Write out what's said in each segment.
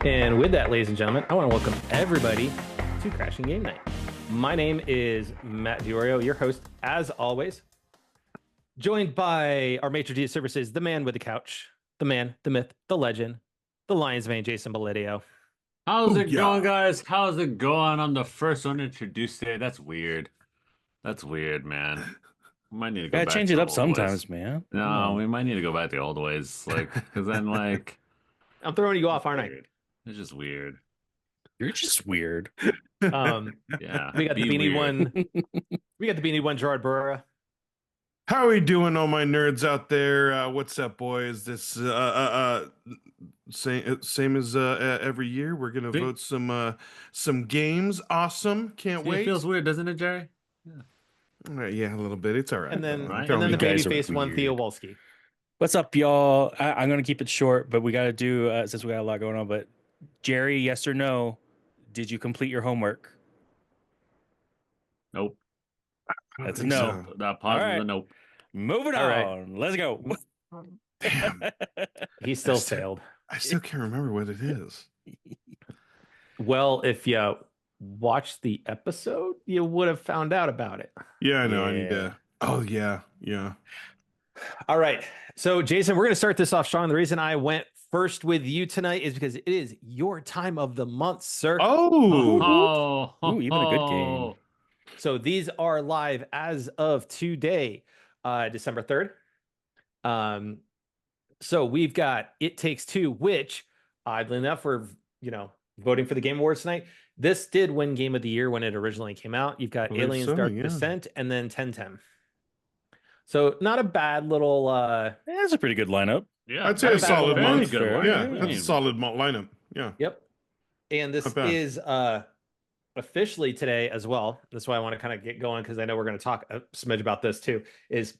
And with that, ladies and gentlemen, I want to welcome everybody to Crashing Game Night. My name is Matt Diorio, your host, as always, joined by our maitre d' services, the man with the couch, the man, the myth, the legend, the Lions mane, Jason Belidio. How's it Booyah. going, guys? How's it going? I'm the first one introduced today. That's weird. That's weird, man. We might need to go Gotta back change to it the up old sometimes, ways. man. No, we might need to go back to the old ways, because then, I'm throwing you off, aren't I? weird. It's just weird. You're just weird. Yeah, We got the be beanie weird. one. We got the beanie one, Gerard Burra. How are we doing, all my nerds out there? What's up, boys? This same as every year. We're gonna See? vote some games. Awesome. Can't See, it wait. feels weird, doesn't it, Jerry? Yeah, a little bit. It's all right. And then, though. Right? and then the You guys baby are face one, weird. Theo Wolski. What's up, y'all? I'm going to keep it short, but we got to do, since we got a lot going on, but Jerry, yes or no, did you complete your homework? Nope. I don't That's a think no. so. That pause is All right. a nope. Moving All right. on. Let's go. Damn, He still That's- failed. I still can't remember what it is. Well, if you watched the episode, you would have found out about it. Yeah, I know. I need Yeah. to. Oh yeah. All right. So, Jason, we're going to start this off strong. The reason I went first with you tonight is because it is your time of the month, sir. Oh, Oh, Ooh, even a good game. So these are live as of today, December 3rd. So we've got It Takes Two, which, oddly enough, we're, voting for the Game Awards tonight. This did win Game of the Year when it originally came out. You've got I believe Aliens so, Dark yeah. Descent and then 1010. So not a bad little That's a pretty good lineup. Yeah, I'd say a solid very month. good Fair. one. Yeah, Yeah. that's a solid lineup. Yeah. Yep. And this Not bad. is officially today as well. That's why I want to kind of get going, because I know we're going to talk a smidge about this too. Is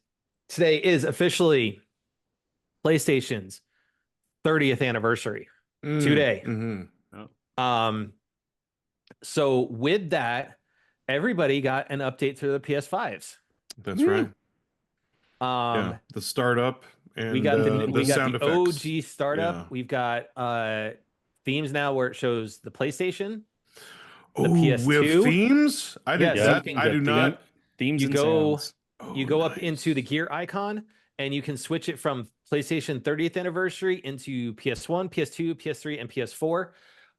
today is officially PlayStation's 30th anniversary today. Mm-hmm. So with that, everybody got an update to the PS5s. That's Woo. right. Um, Yeah, the startup and we got the we got sound the effects. OG startup. Yeah. We've got themes now where it shows the PlayStation. Oh, PS2? we have themes. I did Yes, that. you can I get do not. Themes You and go- sounds. Oh, You go up nice. into the gear icon and you can switch it from PlayStation 30th anniversary into PS1, PS2, PS3, and PS4.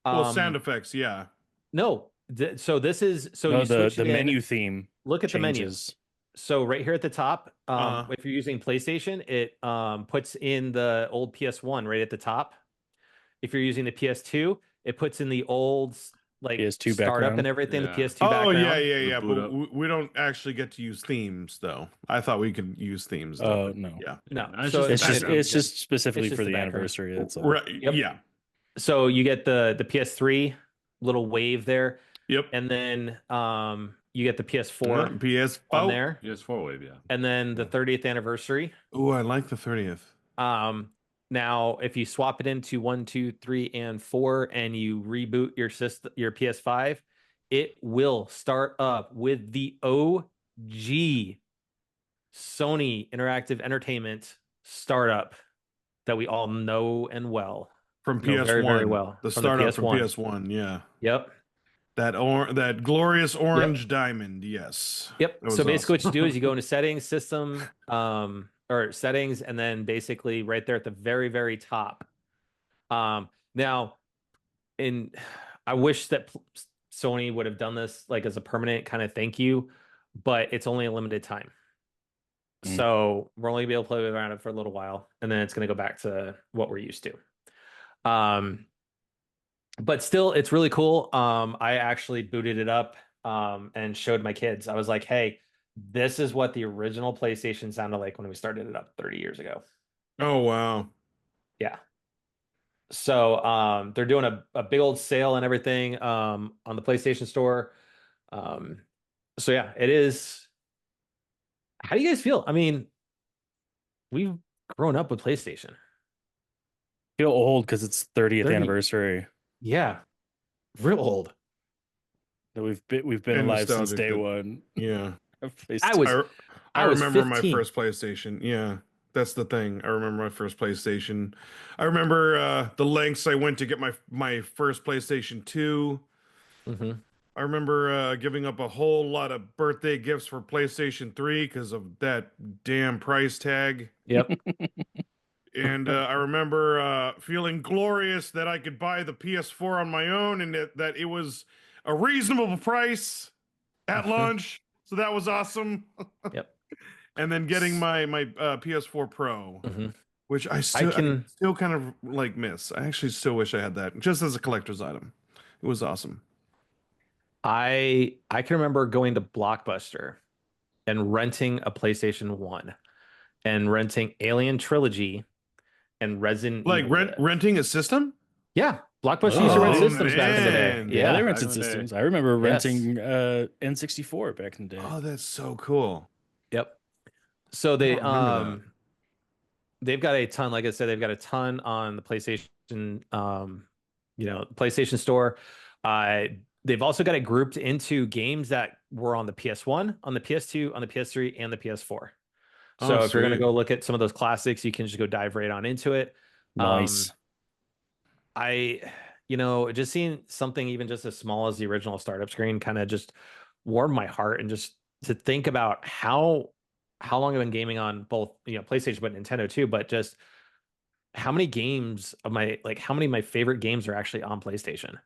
Well, sound effects. Yeah. No, so this is so No, you the switch it in, menu theme Look at the menus. changes. So right here at the top, Uh-huh. if you're using PlayStation, it puts in the old PS1 right at the top. If you're using the PS2, it puts in the old like PS2 startup background. and everything. Yeah. The PS2 Oh background. yeah. boot But up. we don't actually get to use themes though. I thought we could use themes. Oh, Though. no. Yeah. No, It's so just It's just background. it's just specifically It's just for the the background. anniversary. That's all. Right. Yep. Yeah. So you get the PS3 little wave there, Yep. and then you get the PS4 PS. on there, PS4 wave, yeah. and then the 30th anniversary. Oh, I like the 30th. Now if you swap it into 1, 2, 3, and 4, and you reboot your system, your PS5, it will start up with the OG Sony Interactive Entertainment startup that we all know and well. From No, PS1. very, very well. The From the startup from PS1. PS1. Yeah. Yep. That glorious orange diamond. Yes. Yep. That So was basically, awesome. what you do is you go into settings, system, or settings, and then basically right there at the very, very top. Now, I wish that Sony would have done this like as a permanent kind of thank you, but it's only a limited time. Mm. So we're only gonna be able to play around it for a little while, and then it's gonna go back to what we're used to. But still, it's really cool. I actually booted it up and showed my kids. I was like, hey, this is what the original PlayStation sounded like when we started it up 30 years ago. Oh wow. Yeah. So they're doing a big old sale and everything on the PlayStation Store. So yeah, it is. How do you guys feel? I mean, we've grown up with PlayStation. Feel old because it's 30th 30. anniversary. Yeah. Real old. That we've been And alive since nostalgic day that- one. Yeah. I was I I was remember 15. my first PlayStation. Yeah. That's the thing. I remember my first PlayStation. I remember the lengths I went to get my first PlayStation 2. Hmm. I remember giving up a whole lot of birthday gifts for PlayStation 3 because of that damn price tag. Yep. And I remember feeling glorious that I could buy the PS4 on my own and that it was a reasonable price at launch. So that was awesome. Yep. And then getting my PS4 Pro, Hmm. which I can- still kind of like miss. I actually still wish I had that just as a collector's item. It was awesome. I can remember going to Blockbuster and renting a PlayStation 1 and renting Alien Trilogy and Resident Like Evil. renting a system? Yeah, Blockbuster used to rent Oh, systems back in the day. man. Yeah, they Yeah. rented back in the day. systems. I remember Yes. renting N64 back in the day. Oh, that's so cool. Yep. So I they don't remember that. they've got a ton, like I said, they've got a ton on the PlayStation PlayStation Store. They've also got it grouped into games that were on the PS1, on the PS2, on the PS3, and the PS4. So Oh, if you're going to sweet. go look at some of those classics, you can just go dive right on into it. Nice. Just seeing something even just as small as the original startup screen kind of just warmed my heart, and just to think about how long I've been gaming on both, PlayStation, but Nintendo too, but just how many how many of my favorite games are actually on PlayStation,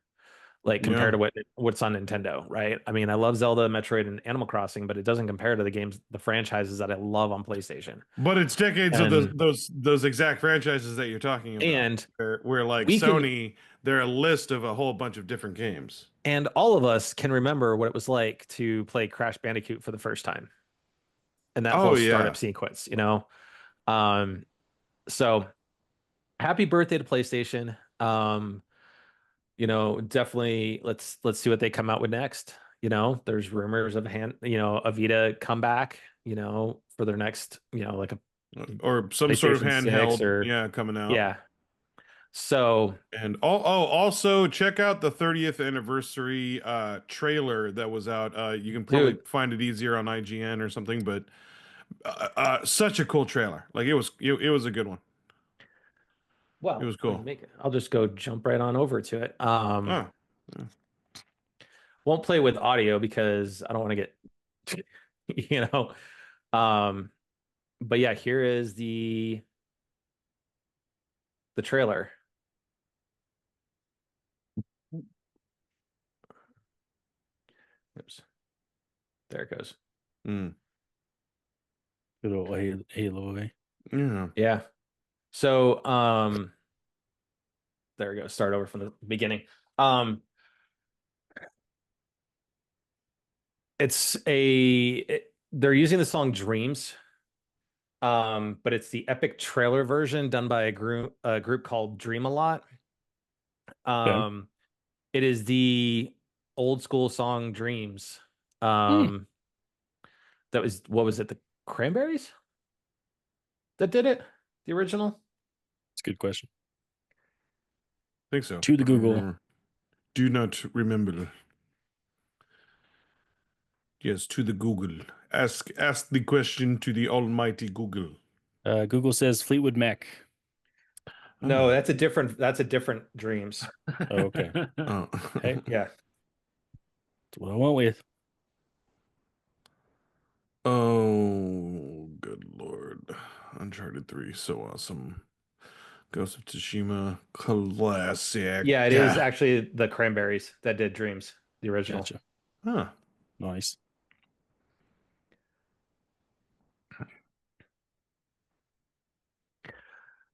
like compared to what's on Nintendo, right? I mean, I love Zelda, Metroid, and Animal Crossing, but it doesn't compare to the franchises that I love on PlayStation. But it's decades of And- those exact franchises that you're talking about. And where like we can- Sony, they're a list of a whole bunch of different games. And all of us can remember what it was like to play Crash Bandicoot for the first time, and that Oh, whole yeah. startup sequence, So happy birthday to PlayStation. Definitely let's see what they come out with next. There's rumors of a Vita comeback, for their next, like a Or some sort of PlayStation 6 handheld, coming out. yeah. So And also check out the 30th anniversary trailer that was out. You can probably Dude. find it easier on IGN or something, but such a cool trailer. Like it was a good one. well, It was cool. I'll just go jump right on over to it. Oh, Won't play with audio because I don't want to get, but yeah, here is the trailer. Oops. There it goes. mm, Good old Halo, eh? yeah. Yeah. So, there we go. Start over from the beginning. They're using the song Dreams. But it's the epic trailer version done by a group called Dream a Lot. It is the old school song Dreams. That was, what was it, the Cranberries that did it? The original? It's a good question. I think so. To the Google. Do not remember. Yes, to the Google. Ask the question to the almighty Google. Google says Fleetwood Mac. No, that's a different Dreams. Oh, okay. Oh. Okay, yeah. That's what I went with. Oh, good lord. Uncharted 3, so awesome. Ghost of Tsushima, classic. Yeah, it is actually the Cranberries that did Dreams, the original. Gotcha. Huh. Nice.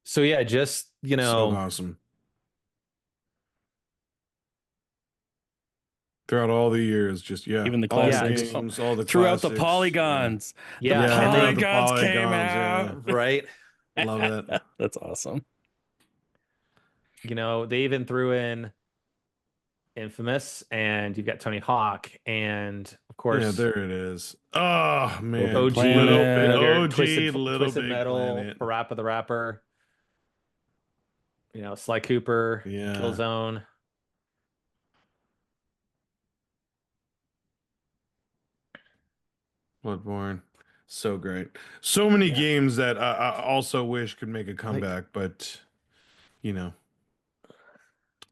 So yeah, just, So awesome. Throughout all the years, just Even the all the classics. games, all the Throughout the classics, polygons. yeah, The and they- polygons came yeah. out. right. Love it. That's awesome. They even threw in Infamous, and you've got Tony Hawk, and of course, Yeah, there it is. Oh man, OG, Planet. OG, Twisted Little Big Metal, Planet. Parappa the Rapper, Sly Cooper, Yeah. Killzone. Bloodborne. So great. So many games that I also wish could make a comeback, but you know,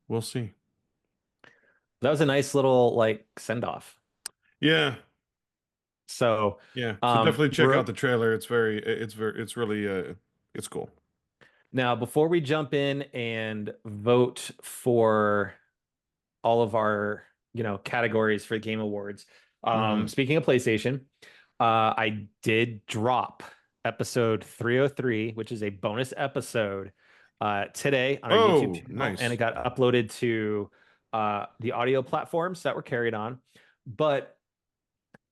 we'll see. That was a nice little like send off. Yeah, So yeah. So definitely check Ro- out the trailer. It's really it's cool. now before we jump in and vote for all of our categories for Game Awards. Mhm. Speaking of PlayStation, I did drop episode 303, which is a bonus episode, today on our YouTube Oh, channel, nice. and it got uploaded to the audio platforms that were carried on. But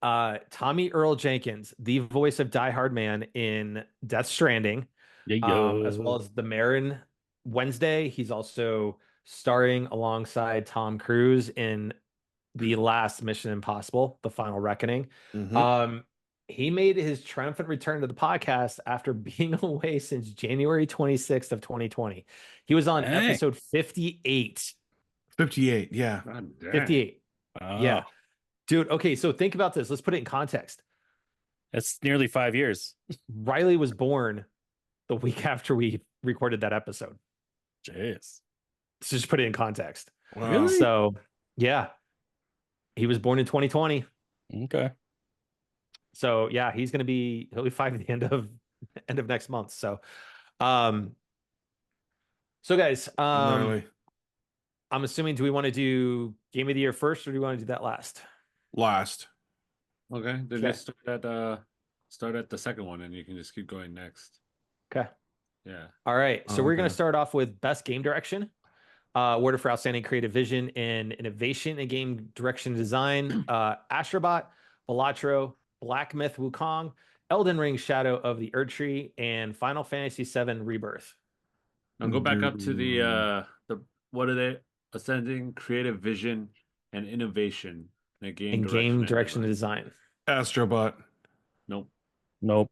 Tommy Earl Jenkins, the voice of Die Hard Man in Death Stranding, as well as the Marin Wednesday. He's also starring alongside Tom Cruise in the last Mission Impossible, The Final Reckoning. Mhm. He made his triumphant return to the podcast after being away since January 26th of 2020. He was on Dang. episode 58. 58. Yeah. God damn. 58. Oh, Yeah. Dude, okay, so think about this. Let's put it in context. that's nearly 5 years. Riley was born the week after we recorded that episode. Jeez. Let's just put it in context. Wow. Really? So, yeah, he was born in 2020. Okay. So, yeah, he'll be 5 at the end of next month. So, guys, Gnarly. I'm assuming, do we want to do Game of the Year first, or do we want to do that last? Last. Okay, then Okay. just start at the second one, and you can just keep going next. Okay. Yeah. All right. So Oh, we're going okay. to start off with Best Game Direction. Awarded for Outstanding Creative Vision and Innovation in Game Direction Design. Astrobot, Balatro, Black Myth Wukong, Elden Ring Shadow of the Erdtree, and Final Fantasy VII Rebirth. Now go back up to the what are they? Ascending Creative Vision and Innovation in Game In Direction. Game and Direction Design. Design. Astrobot. Nope. Nope.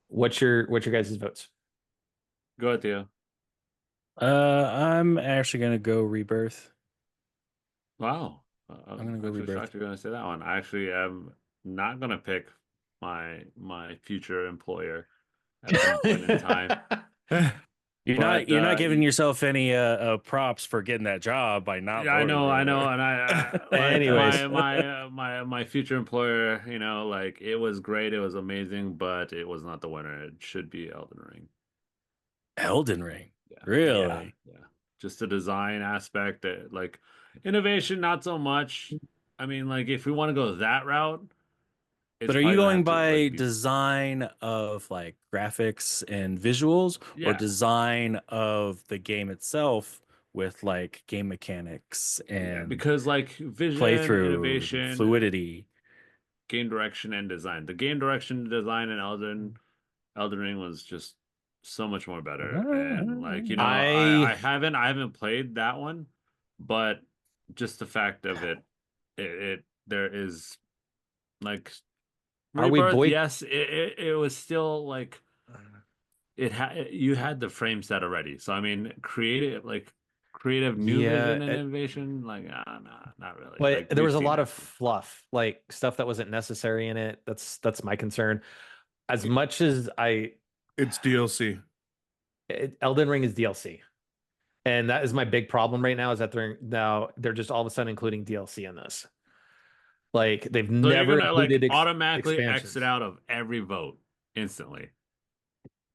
What's your guys' votes? Go ahead, Theo. I'm actually gonna go Rebirth. Wow. I'm gonna go actually Rebirth. shocked you're gonna say that one. I actually am not gonna pick my future employer at some point in time. You're But, not giving yourself any props for getting that job by not. Yeah, I voting know, for I it. know, and I Anyways. my future employer, like it was great, it was amazing, but it was not the winner. It should be Elden Ring. Elden Ring. Yeah. Really? Yeah. Just the design aspect, that like innovation, not so much. I mean, like if we want to go that route, it's But are probably you gonna going have to, by like, be- design of like graphics and visuals, Yeah. or design of the game itself with like game mechanics Yeah, and because like vision, playthrough innovation, fluidity? game direction, and design. The game direction, design, and Elden Ring was just so much more better. And like I haven't played that one, but just the fact of it there is like Are we Rebirth. boy- Yes, it was still like you had the frame set already. So I mean, creative new Yeah, vision and innovation, like nah, not really. But Like, there was we've a seen lot that. of fluff, like stuff that wasn't necessary in it. That's my concern. As much as It's DLC. Elden Ring is DLC, and that is my big problem right now. Is that they're just all of a sudden including DLC in this. Like they've So never you're gonna like included automatically expansions. exit out of every vote instantly.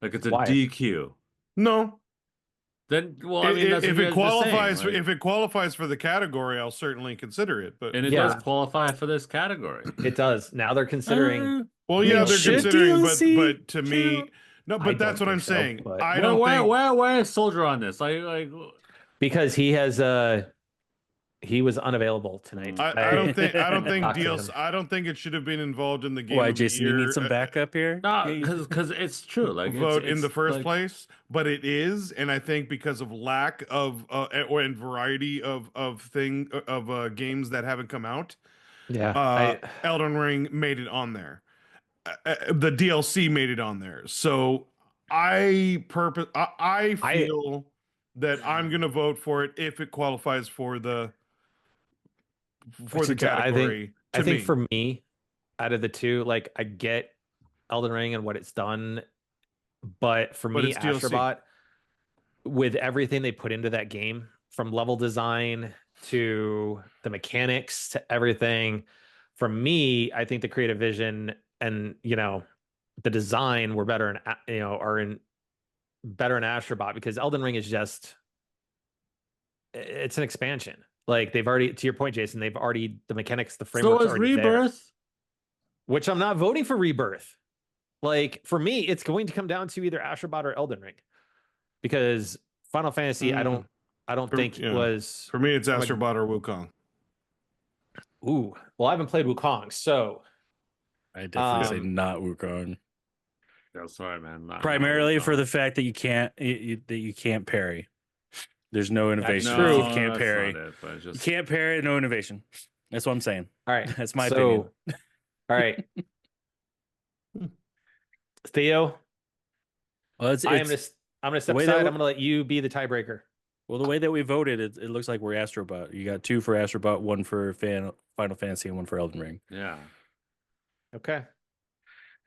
Like it's a Why? DQ. No. Then well, I mean that's if what it you guys were saying, qualifies like- if it qualifies for the category, I'll certainly consider it. But and it Yeah. does qualify for this category. It does. Now they're considering. well, I mean, yeah, they're should considering, DLC but to me, count? no. I But that's don't what I'm think so, saying. but- I don't think. Where is Soldier on this? Like because he has he was unavailable tonight. I don't think talked to DLC. him. I don't think it should have been involved in the game. Why, of the Jason? You year, need some backup here. no, because it's true. Like vote in it's the first like- place, but it is, and I think because of lack of and variety of games that haven't come out, Yeah. Elden Ring made it on there. The DLC made it on there. So I feel that I'm gonna vote for it if it qualifies for the But category. I think me. for me, out of the two, like I get Elden Ring and what it's done, but for But me, it's DLC. Astrobot, with everything they put into that game, from level design to the mechanics to everything, for me, I think the creative vision and the design were better in better in Astrobot, because Elden Ring is just, it's an expansion. Like, they've already, to your point, Jason, they've already, the mechanics, the So framework's is already there. Rebirth. Which I'm not voting for Rebirth. Like, for me, it's going to come down to either Astrobot or Elden Ring, because Final Fantasy, I don't think was. For me, it's I'm a- Astrobot or Wukong. Ooh, well, I haven't played Wukong, so I definitely say not Wukong. Yeah, sorry, man. Primarily for the fact that you can't parry. There's no innovation. true. You can't parry. You can't parry. No innovation. That's what I'm saying. all right, That's my opinion. All right, Theo, Well, I'm gonna step aside. I'm gonna let you be the tiebreaker. Well, the way that we voted, it looks like we're Astrobot. You got 2 for Astrobot, 1 for Final Fantasy, and 1 for Elden Ring. Yeah. Okay.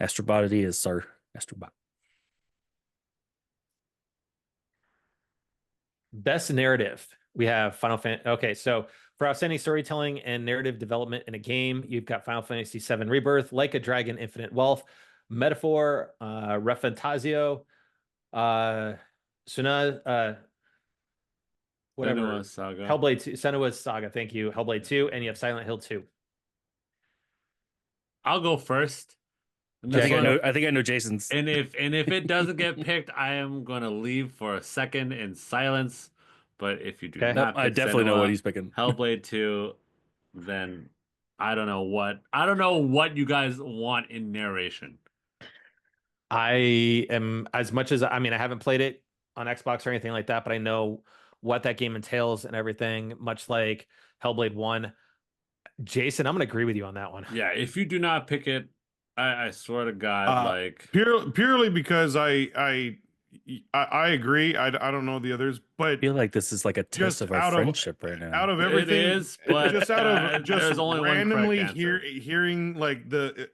Astrobot it is, sir. Astrobot. Best narrative. We have Final Fantasy. Okay, so for outstanding storytelling and narrative development in a game, you've got Final Fantasy VII Rebirth, Like a Dragon, Infinite Wealth, Metaphor, Refantasio, Suna, whatever. Senua Saga. Hellblade 2, Senua's Saga. Thank you. Hellblade 2, and you have Silent Hill 2. I'll go first. I think I know Jason's. And if it doesn't get picked, I am gonna leave for a second in silence. But if you do not, I definitely know what he's picking. Hellblade 2, then I don't know what you guys want in narration. I am, as much as I haven't played it on Xbox or anything like that, but I know what that game entails and everything, much like Hellblade 1. Jason, I'm gonna agree with you on that one. Yeah, if you do not pick it, I swear to God, purely because I agree. I don't know the others, but I feel like this is like a test of our friendship right now. Out of everything, it is, but just out of just only randomly hearing like the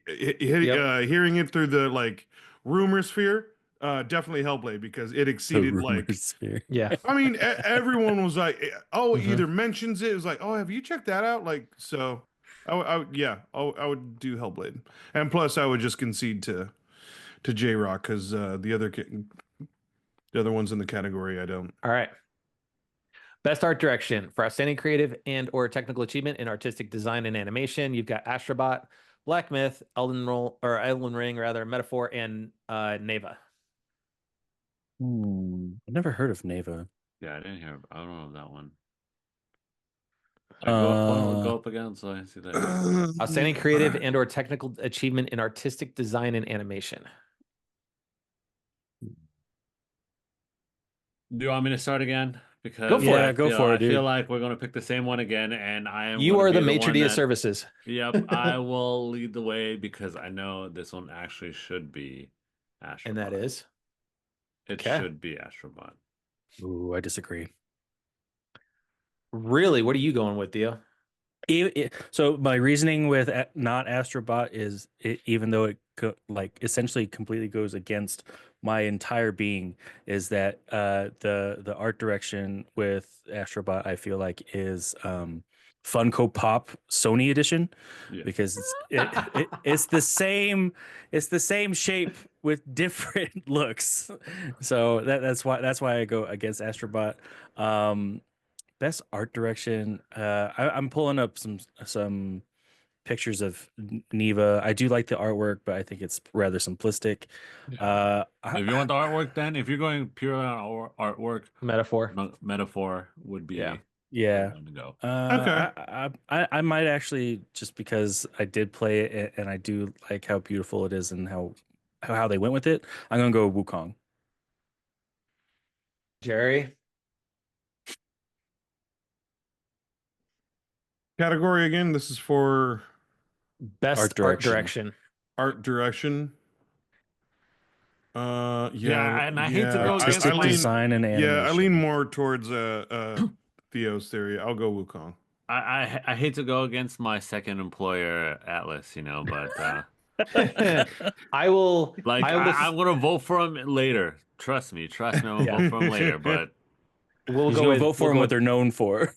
hearing it through the like rumor sphere. Definitely Hellblade, because it exceeded yeah. I mean, everyone was like, oh, either mentions it. It was like, oh, have you checked that out? Like, so I would do Hellblade, and plus I would just concede to J-Rock, because the other ones in the category I don't. All right. Best art direction for outstanding creative and or technical achievement in artistic design and animation. You've got Astrobot, Black Myth, Elden Ring, Metaphor, and Neva. I've never heard of Neva. Yeah, I don't know that one. Go up again so I see that. Outstanding creative and or technical achievement in artistic design and animation. Do you want me to start again? Because go for it. Go for it, dude. I feel like we're going to pick the same one again, and I am. You are the maitre d' services. Yep, I will lead the way, because I know this one actually should be Astrobot. And that is? It should be Astrobot. Ooh, I disagree. Really? What are you going with, Theo? So my reasoning with not Astrobot is, even though it essentially completely goes against my entire being, is that the art direction with Astrobot, I feel like, is Funko Pop Sony edition, because it's the same shape with different looks. So that's why I go against Astrobot. Best art direction. I'm pulling up some pictures of Neva. I do like the artwork, but I think it's rather simplistic. If you want the artwork, then if you're going purely on artwork, Metaphor would be to go. Okay. I might actually, just because I did play it and I do like how beautiful it is and how they went with it, I'm gonna go Wukong. Jerry? Category again. This is for best art direction. Art direction. Yeah, and I hate to go against design and animation. Yeah, I lean more towards Theo's theory. I'll go Wukong. I hate to go against my second employer, Atlas, but I will. Like I'm gonna vote for him later. Trust me. I'm gonna vote for him later. But we'll He's go gonna with vote for him what they're known for.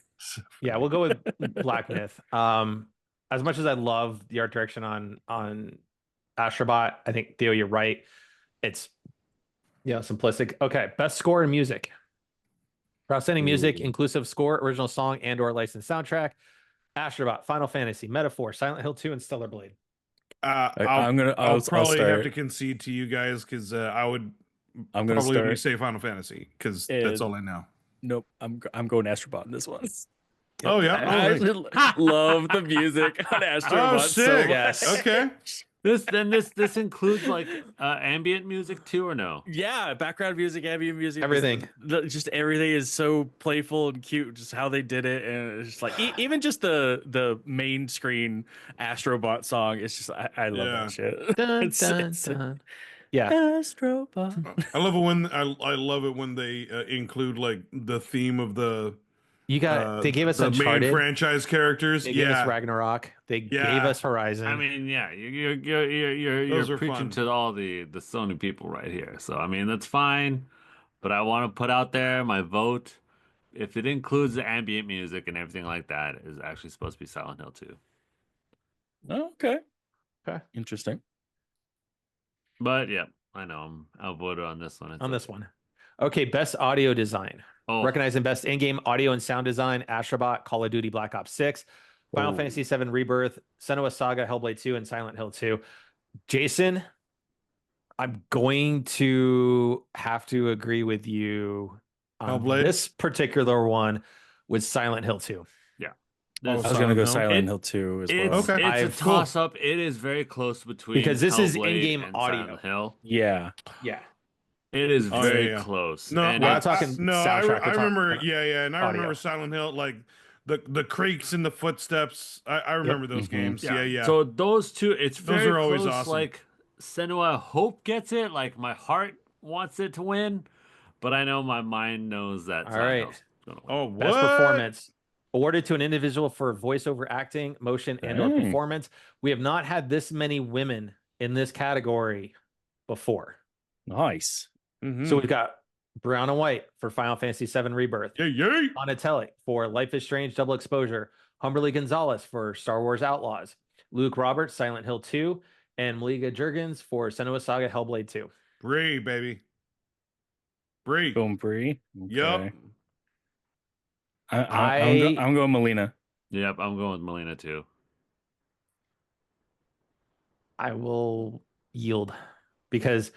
Yeah, we'll go with Black Myth. As much as I love the art direction on Astrobot, I think Theo, you're right. It's simplistic. Okay, best score in music. For outstanding music, Ooh. inclusive score, original song, and/or licensed soundtrack. Astrobot, Final Fantasy, Metaphor, Silent Hill 2, and Stellar Blade. I'll probably have start. to concede to you guys because I'm gonna probably start. say Final Fantasy because that's all I know. Nope, I'm going Astrobot in this one. Oh yeah, I love the music on Astrobot. Oh, so sick. much. Yes. Okay. This includes like ambient music too, or no? Yeah, background music, ambient music, Everything. Just everything is so playful and cute. Just how they did it, and it's just like even just the main screen Astrobot song. It's just I love that shit. Dun, It's dun. Yeah. Astrobot. I love it when I love it when they include like the theme of the You got they gave us the main Uncharted. franchise characters. They gave us Ragnarok. They gave us Horizon. I mean, yeah, you're preaching fun. to all the Sony people right here. So I mean, that's fine. But I want to put out there my vote. If it includes the ambient music and everything like that, is actually supposed to be Silent Hill 2. Oh, okay. Okay. Interesting. But yeah, I know I'm outvoted on this one. This one. Okay, best audio design. Oh, Recognizing best in-game audio and sound design, Astrobot, Call of Duty Black Ops 6, Final Fantasy VII Rebirth, Senua's Saga, Hellblade 2, and Silent Hill 2. Jason, I'm going to have to agree with you on Hellblade? this particular one with Silent Hill 2. yeah. I was Silent gonna go Hill? Silent Hill 2 as well. It's Okay. a toss up. It is very close between Because this is Hellblade in-game and audio. Silent Hill. Yeah. Yeah. It is Oh, very yeah. close. No, And we're not it's- talking No, soundtrack, I we're remember. talking Yeah, and I audio. remember Silent Hill, like the creaks and the footsteps. I remember those Mhm. games. Yeah. So those two, it's Those very are always close. awesome. Like Senua Hope gets it. Like my heart wants it to win, but I know my mind knows that. All Silent right. Hill's gonna win. Oh, what? Best performance awarded to an individual for voiceover acting, motion, and/or Dang. performance. We have not had this many women in this category before. Nice. Mhm. So we've got Brown and White for Final Fantasy VII Rebirth, Yay. Donatelli for Life is Strange Double Exposure, Humberly Gonzalez for Star Wars Outlaws, Luke Roberts, Silent Hill 2, and Malika Jurgens for Senua's Saga Hellblade 2. Bree, baby. Bree. Going Bree. Yup. I'm going Melina. Yep, I'm going with Melina too. I will yield because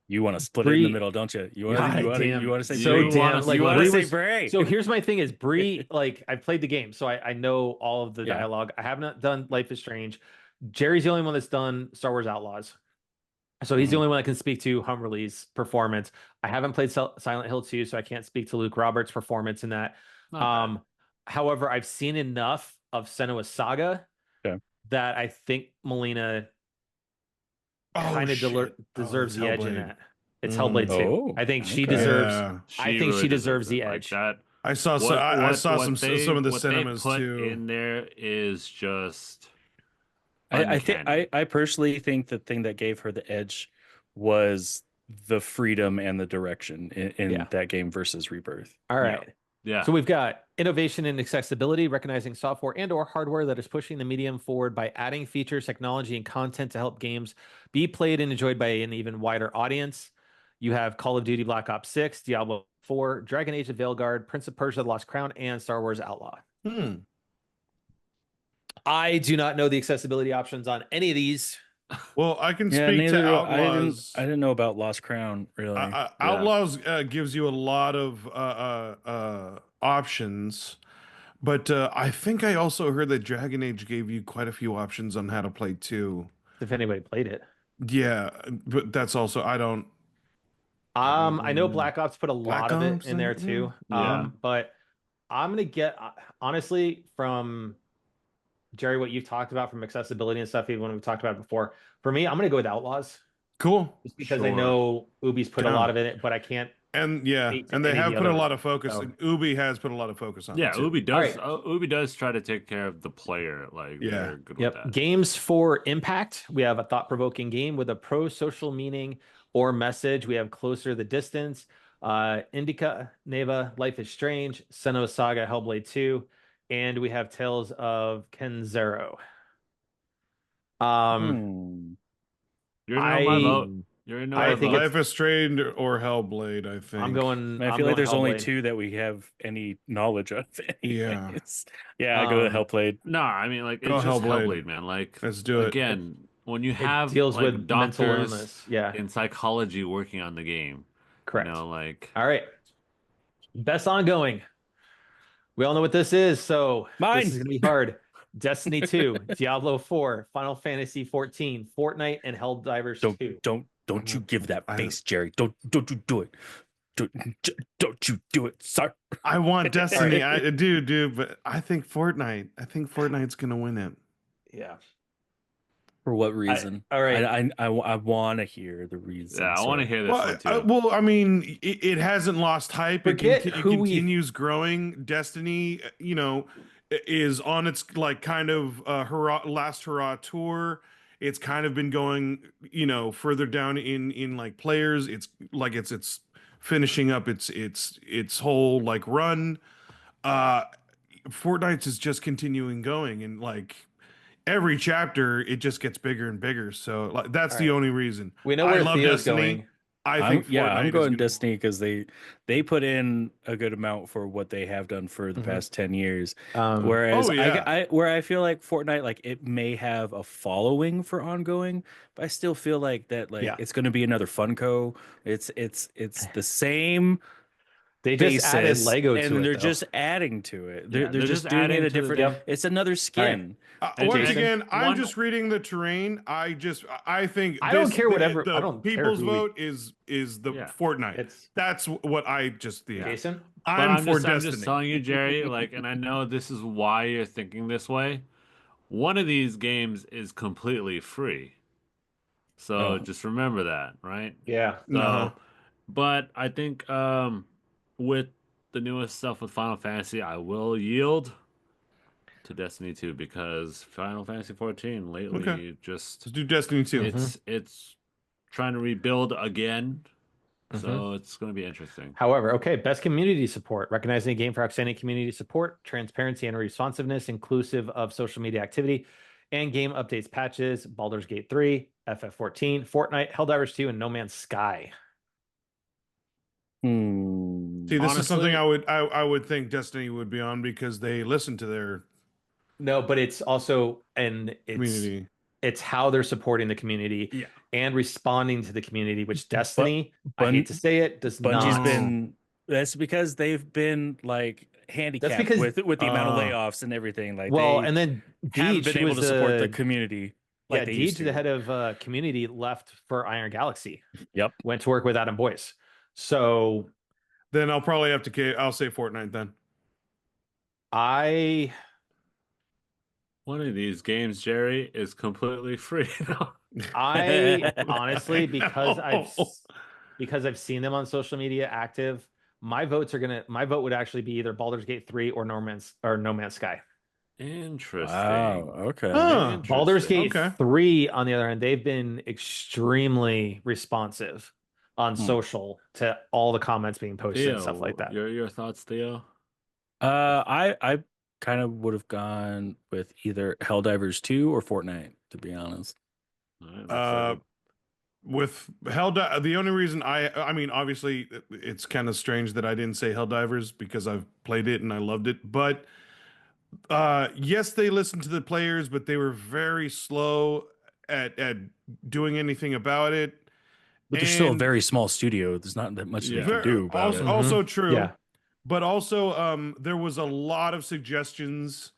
You want to split it in the Bree- middle, don't you? You want God to damn. say So Bree? damn, like, you want Bree to say was- Bree? So here's my thing is Bree, like I've played the game, so I know all of the Yeah. dialogue. I have not done Life is Strange. Jerry's the only one that's done Star Wars Outlaws. So he's the only one that can speak to Humberly's performance. I haven't played Silent Hill 2, so I can't speak to Luke Roberts' performance in that. Not bad. However, I've seen enough of Senua's Saga that I think Melina kind of deserves the edge in that. It's Hellblade 2. Oh, I think she okay. deserves. Yeah. I think she deserves the edge. Like that. I saw some. I saw some of the what cinemas they put too. in there is just. I think uncanny. I personally think the thing that gave her the edge was the freedom and the direction in that game versus Rebirth. All right. Yeah. So we've got innovation and accessibility, recognizing software and/or hardware that is pushing the medium forward by adding features, technology, and content to help games be played and enjoyed by an even wider audience. You have Call of Duty Black Ops 6, Diablo 4, Dragon Age of Veilguard, Prince of Persia: The Lost Crown, and Star Wars Outlaw. I do not know the accessibility options on any of these. Well, I can speak to Outlaws. I didn't know about Lost Crown really. Outlaws gives you a lot of options, but I think I also heard that Dragon Age gave you quite a few options on how to play too. If anybody played it. Yeah, but that's also I don't. I know Black Ops put a lot of it in there too. Yeah. But I'm gonna get honestly from Jerry, what you've talked about from accessibility and stuff, even when we've talked about it before. For me, I'm gonna go with Outlaws. Cool. Just because I know Ubi's put a lot of it, but I can't And yeah, hate and they any of have the put a other lot ones, of focus. so. Like, Ubi has put a lot of focus on Yeah, it too. Ubi does try to take care of the player. Like Yeah. they're good with Yep. that. Games for impact. We have a thought-provoking game with a pro-social meaning or message. We have Closer the Distance, Indica, Neva, Life is Strange, Senua Saga, Hellblade 2, and we have Tales of Kenzero. You know my vote. You know I my think vote. Life is Strange or Hellblade, I think. I'm going. I I'm feel like going there's only Hellblade. 2 that we have any knowledge of. Yeah. anyways. Yeah, I go to Hellblade. No, I mean like Go it's just Hellblade. Hellblade, man. Like Let's do it. again, when you It have deals like with mental doctors illness. Yeah, in psychology working on the game, correct. you know, like All right. Best ongoing. We all know what this is, so Mine. this is gonna be hard. Destiny 2, Diablo 4, Final Fantasy 14, Fortnite, and Helldivers 2. Don't you give that face, Jerry. Don't you do it. Don't you do it, sir. I want Destiny. I do, but I think Fortnite. I think Fortnite's gonna win it. Yeah. For what reason? All right. I want to hear the reason. yeah, I want to hear this one too. Well, I mean, it hasn't lost hype. Forget it who we- continues growing. Destiny, you know, is on its like kind of last hurrah tour. It's kind of been going, you know, further down in like players. It's like it's finishing up its whole like run. Fortnite's is just continuing going, and like every chapter it just gets bigger and bigger. So like that's the only reason. We know I where love Theo's Destiny. going. I think I'm Fortnite going is gonna... Destiny because they put in a good amount for what they have done for the past 10 years. Whereas where I feel like Fortnite, like it may have a following for ongoing, but I still feel like that it's going to be another Funko. It's the same. They just added Lego to it, and they're though. just adding to it. They're just doing it adding a to the- different. Yep. It's another skin. Once Jason, again, I'm just reading the terrain. I think I don't care whatever. The I don't care people's who we- vote is the Fortnite. That's what I just think. Jason? I'm for Destiny. I'm just telling you, Jerry. Like, and I know this is why you're thinking this way. One of these games is completely free, so just remember that, right? Yeah. So, but I think with the newest stuff with Final Fantasy, I will yield to Destiny 2 because Final Fantasy 14 lately Let's do Destiny 2. It's trying to rebuild again. So it's going to be interesting. However, best community support, recognizing a game for outstanding community support, transparency and responsiveness, inclusive of social media activity, and game updates, patches, Baldur's Gate 3, FF14, Fortnite, Helldivers 2, and No Man's Sky. See, this is something I would think Destiny would be on because they listen to their but it's also community. It's how they're supporting the community and responding to the community, which Destiny, I hate to say it, does Bungie's not. been. That's because they've been like handicapped with the amount of layoffs and everything. Like, and then haven't Deej been able to support the community. Like Deej, the head of community, left for Iron Galaxy. Yep, went to work with Adam Boyce. So then I'll probably have to. I'll say Fortnite then. One of these games, Jerry, is completely free. I honestly, because I've seen them on social media active, my vote would actually be either Baldur's Gate 3 or No Man's Sky. Interesting. Wow. Okay. Baldur's Gate 3, on the other hand, they've been extremely responsive on social to all the comments being posted and stuff like that. Your thoughts, Theo? I kind of would have gone with either Helldivers 2 or Fortnite, to be honest. With Helldivers, the only reason I mean, obviously, it's kind of strange that I didn't say Helldivers because I've played it and I loved it. But yes, they listened to the players, but they were very slow at doing anything about it. But they're still a very small studio. There's not that much they can do about it. Also true. Yeah. But also, there was a lot of suggestions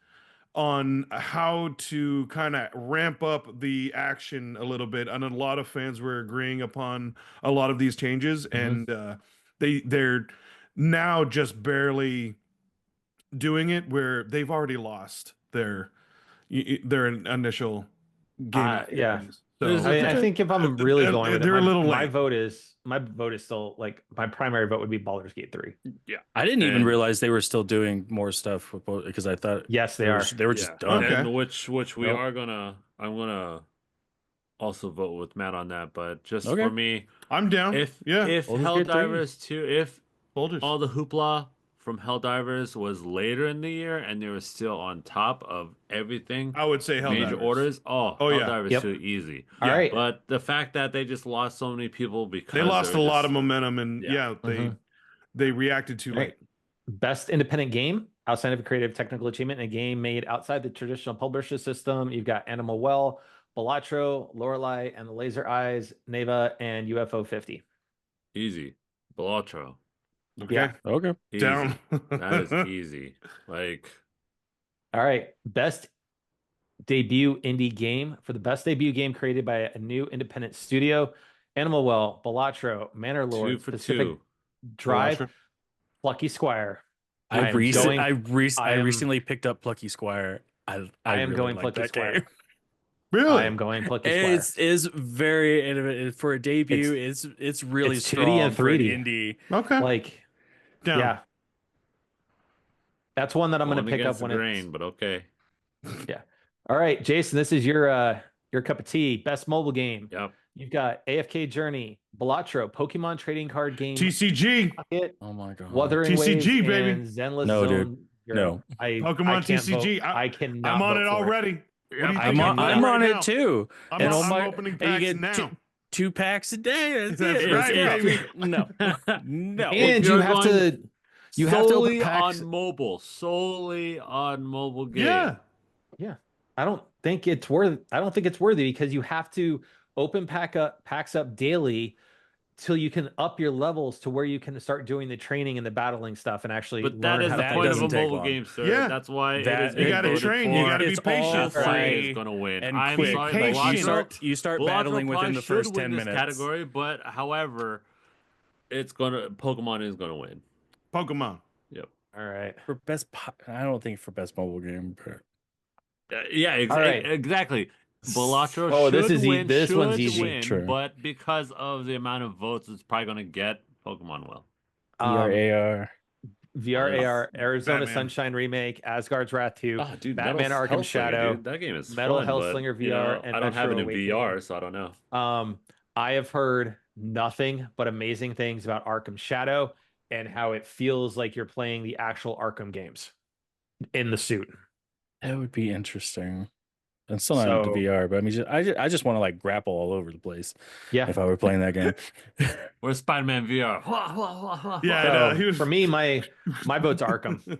on how to kind of ramp up the action a little bit, and a lot of fans were agreeing upon a lot of these changes, and they're now just barely doing it, where they've already lost their initial game. So I think if I'm really going with it, they're a little my late. vote is still like my primary vote would be Baldur's Gate 3. Yeah. I didn't even And- realize they were still doing more stuff with both because I thought Yes, they they are. they were just done. Okay. And which we Nope. are gonna. I'm gonna also vote with Matt on that, but just Okay. for me, I'm down. if yeah, Baldur's Gate 3. Helldivers 2, if Boulders. all the hoopla from Helldivers was later in the year and they were still on top of everything, I would say major Helldivers. orders, Oh, yeah. Helldivers Yep. 2 easy. All Yeah. right. But the fact that they just lost so many people because They lost were a lot just- of momentum, and Yeah. they reacted too All late. right. Best independent game outside of a creative technical achievement in a game made outside the traditional publisher system. You've got Animal Well, Balatro, Lorelei, and the Laser Eyes, Neva, and UFO 50. easy. Balatro. Okay, Yeah. Okay. Easy. down. That is easy. Like All right. Best debut indie game. For the best debut game created by a new independent studio, Animal Well, Balatro, Manor 2 Lord, for Pacific 2. Drive, Plucky Squire. I am going- I I am- recently picked up Plucky Squire. I am really going like Plucky that Squire. game. Really? I am going Plucky Squire. It's very innovative for a debut. It's really it's 2D strong and for an 3D. indie. Okay. Like, down. yeah. That's one that I'm going to Going pick up against when the it's grain, but okay. All right, Jason, this is your cup of tea. Best mobile game. Yep. You've got AFK Journey, Balatro, Pokemon trading card game, TCG. Pocket, Oh my god. Wuthering TCG, Waves, baby. and Zenless No, dude. Zone. No. can't Pokemon TCG. vote. I cannot. I'm on vote it for already. What do you Yep. think I'm on right it now? too. I'm, And I'm oh my- opening and you packs get now. two packs a day. That's, That's it. right, baby. No. No. And you you're have going to. You have to open solely packs. on mobile. Solely on mobile game. Yeah. I don't think it's worthy because you have to open packs up daily till you can up your levels to where you can start doing the training and the battling stuff and actually But that learn is how the to that play point of the a doesn't take mobile long. game, sir. Yeah. That's why That- it is You being gotta voted train. for. You gotta be It's all patient. That's why free it's gonna win. and I'm quick. sorry, Patient. Balatro- You start Balatro battling within probably the first should win 10 this minutes. category, but however, Pokemon is gonna win. Pokemon. Yep. All right. For I don't think for best mobile game. But Yeah, All right. exactly. Balatro Oh, should this is win, this one's should easy. win, True. but because of the amount of votes, it's probably gonna get Pokemon will. ERAR. VRAR, Arizona Batman. Sunshine Remake, Asgard's Wrath 2, Oh, dude, Batman Metal Arkham Hellslinger, Shadow, dude. That game is Metal fun, but, Hellslinger you know, VR, and I don't have it Metro in VR, so I don't know. I have heard nothing but amazing things about Arkham Shadow and how it feels like you're playing the actual Arkham games in the suit. That would be interesting. I'm still not into So- VR, but I mean, I just want to like grapple all over the place Yeah. if I were playing that game. Where's Spider-Man VR? Yeah, I So, know. He was for me, my vote's Arkham.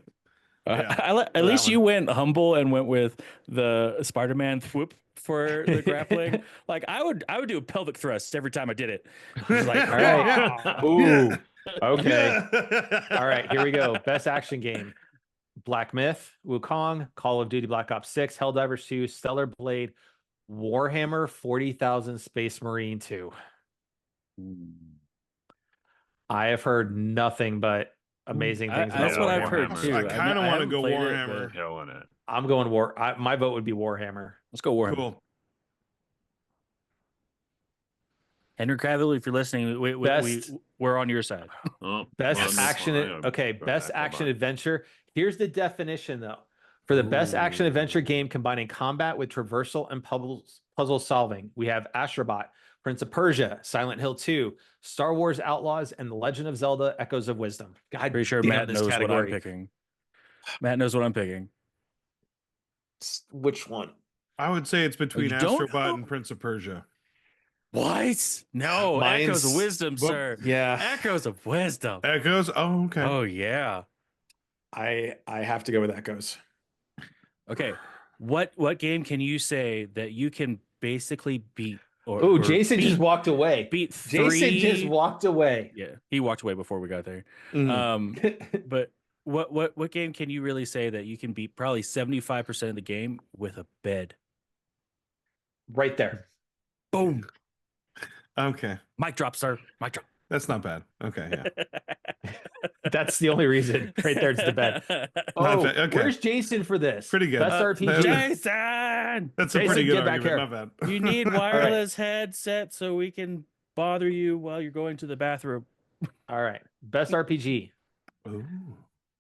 Yeah. At least one. you went humble and went with the Spider-Man whoop for the grappling. Like I would do a pelvic thrust every time I did it. I was like, All right. Ooh. Okay. Yeah. All right, here we go. Best action game. Black Myth, Wukong, Call of Duty Black Ops 6, Helldivers 2, Stellar Blade, Warhammer 40,000 Space Marine 2. I have heard nothing but amazing things. that's about what I've heard Warhammer. too. I kinda wanna haven't go played it, Warhammer. but Killing it. I'm going my vote would be Warhammer. Let's go Warhammer. Cool. Henry Cavill, if you're listening, we're on your side. Oh, Best well, this action. one, I gotta Okay, go best back, hold action on. adventure. Here's the definition though. For the best action Ooh. adventure game combining combat with traversal and puzzle solving, we have Astrobot, Prince of Persia, Silent Hill 2, Star Wars Outlaws, and The Legend of Zelda: Echoes of Wisdom. God, Pretty sure damn, Matt this knows what I'm category. picking. Matt knows what I'm picking. Which one? I would say it's between you don't Astrobot know? and Prince of Persia. What? No, Echoes of Mine's- Wisdom, Well, sir. Yeah, Echoes of Wisdom. Echoes. Oh, okay. Oh yeah. I have to go with Echoes. Okay. What game can you say that you can basically beat? Oh, Jason beat, just walked away. beat Jason three. just walked away. Yeah, he walked away before we got there. Mhm. But what game can you really say that you can beat probably 75% of the game with a bed? Right there. Boom. Okay. Mic drop, sir. Mic drop. That's not bad. Okay, yeah. That's the only reason. Right there, it's the bet. Oh, bad, okay. Where's Jason for this? Pretty good. Best RPG. Jason, That's a Jason, pretty good get back argument. here. Not bad. you need wireless headset so we can bother you while you're going to the bathroom. All right. Best RPG. Ooh.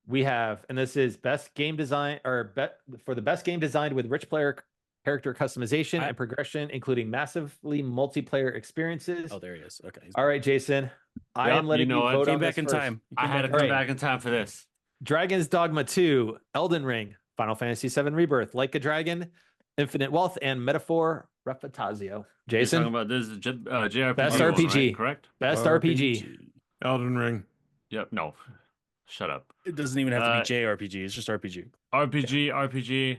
We have, and this is best game design for the best game designed with rich player character customization and progression, including massively multiplayer experiences. Oh, there he is. Okay. All right, Jason. I am letting you vote Came on back this in first. time. I had to come back in time for this. Dragon's Dogma 2, Elden Ring, Final Fantasy VII Rebirth, Like a Dragon, Infinite Wealth, and Metaphor Refutazio. Jason, You're talking about this JRPG. Best one, RPG. right? Correct? best RPG. Elden Ring. Yep. No. Shut up. It doesn't even have to be JRPG. It's just RPG. RPG.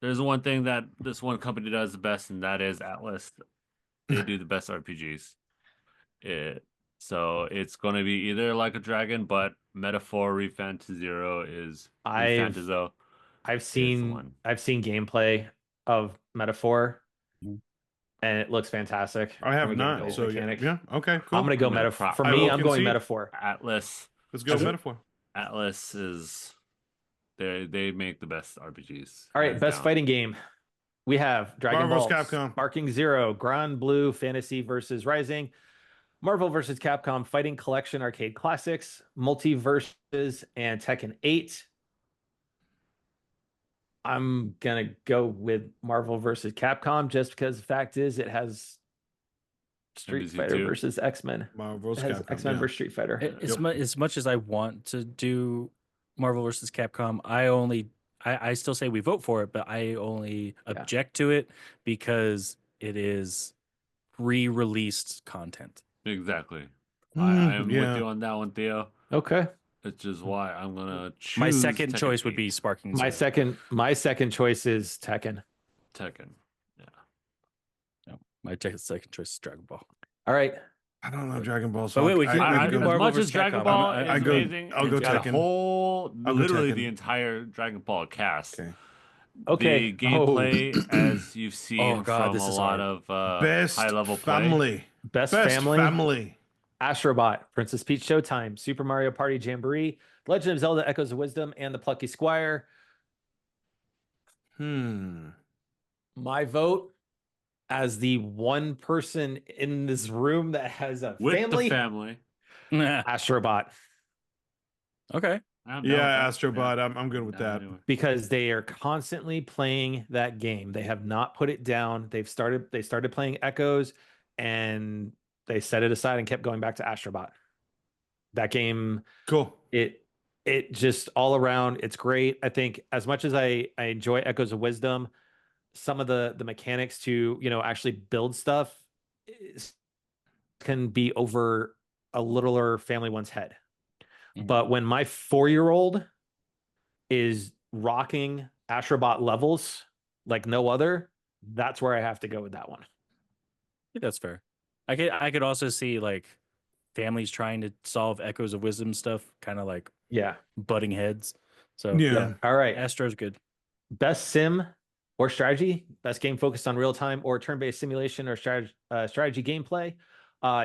There's one thing that this one company does the best, and that is Atlas. They do the best RPGs. So it's going to be either Like a Dragon, but Metaphor Refantazio is Refantazio. I've seen gameplay of Metaphor, Mhm. and it looks fantastic. I have From a not. gameplay So mechanic. yeah. Okay. Cool. I'm gonna go I'm gonna Metaphor. For I me, will I'm going concede. Metaphor. Atlas. Let's go Metaphor. Atlas is they make the best RPGs. All right, hands best down. fighting game. We have Dragon Marvel Ball, vs. Capcom. Sparking Zero, Grand Blue Fantasy versus Rising, Marvel vs. Capcom Fighting Collection Arcade Classics, Multiverses, and Tekken 8. I'm gonna go with Marvel vs. Capcom just because the fact is it has Street NBC Fighter 2. versus X-Men. Marvel's It has Capcom. X-Men Yeah. versus Street Fighter. As much as I want to do Marvel versus Capcom, I still say we vote for it, but I only object to it because it is re-released content. Exactly. I am yeah. with you on that one, Theo. Okay. Which is why I'm gonna choose. My second Tekken choice would 8. be Sparking My Zero. second choice is Tekken. Tekken. Yeah. No, my second choice is Dragon Ball. All right. I don't know Dragon Ball. But wait, we can- I we can as Marvel much versus as Dragon Capcom. Ball I- is I go- amazing, I'll go it's got a Tekken. whole, I'll go literally Tekken. the entire Dragon Ball cast. Okay. The gameplay, as you've seen Oh, God, from this a is lot hard. of Best high-level play. family. Best Best family. family. Astrobot, Princess Peach Showtime, Super Mario Party Jamboree, Legend of Zelda Echoes of Wisdom, and The Plucky Squire. My vote as the one person in this room that has a With family, the family. Astrobot, Okay. I'm down Yeah, with that. Astrobot. I'm good with Down that. anyway. because they are constantly playing that game. They have not put it down. They started playing Echoes, and they set it aside and kept going back to Astrobot. That game, Cool. it just all around, it's great. I think as much as I enjoy Echoes of Wisdom, some of the mechanics to actually build stuff can be over a littler family one's head. Mhm. But when my 4-year-old is rocking Astrobot levels like no other, that's where I have to go with that one. I think that's fair. I could also see like families trying to solve Echoes of Wisdom stuff, kind of like Yeah. butting heads. So Yeah. All right. Astro's good. Best sim or strategy, best game focused on real time or turn-based simulation or strategy gameplay.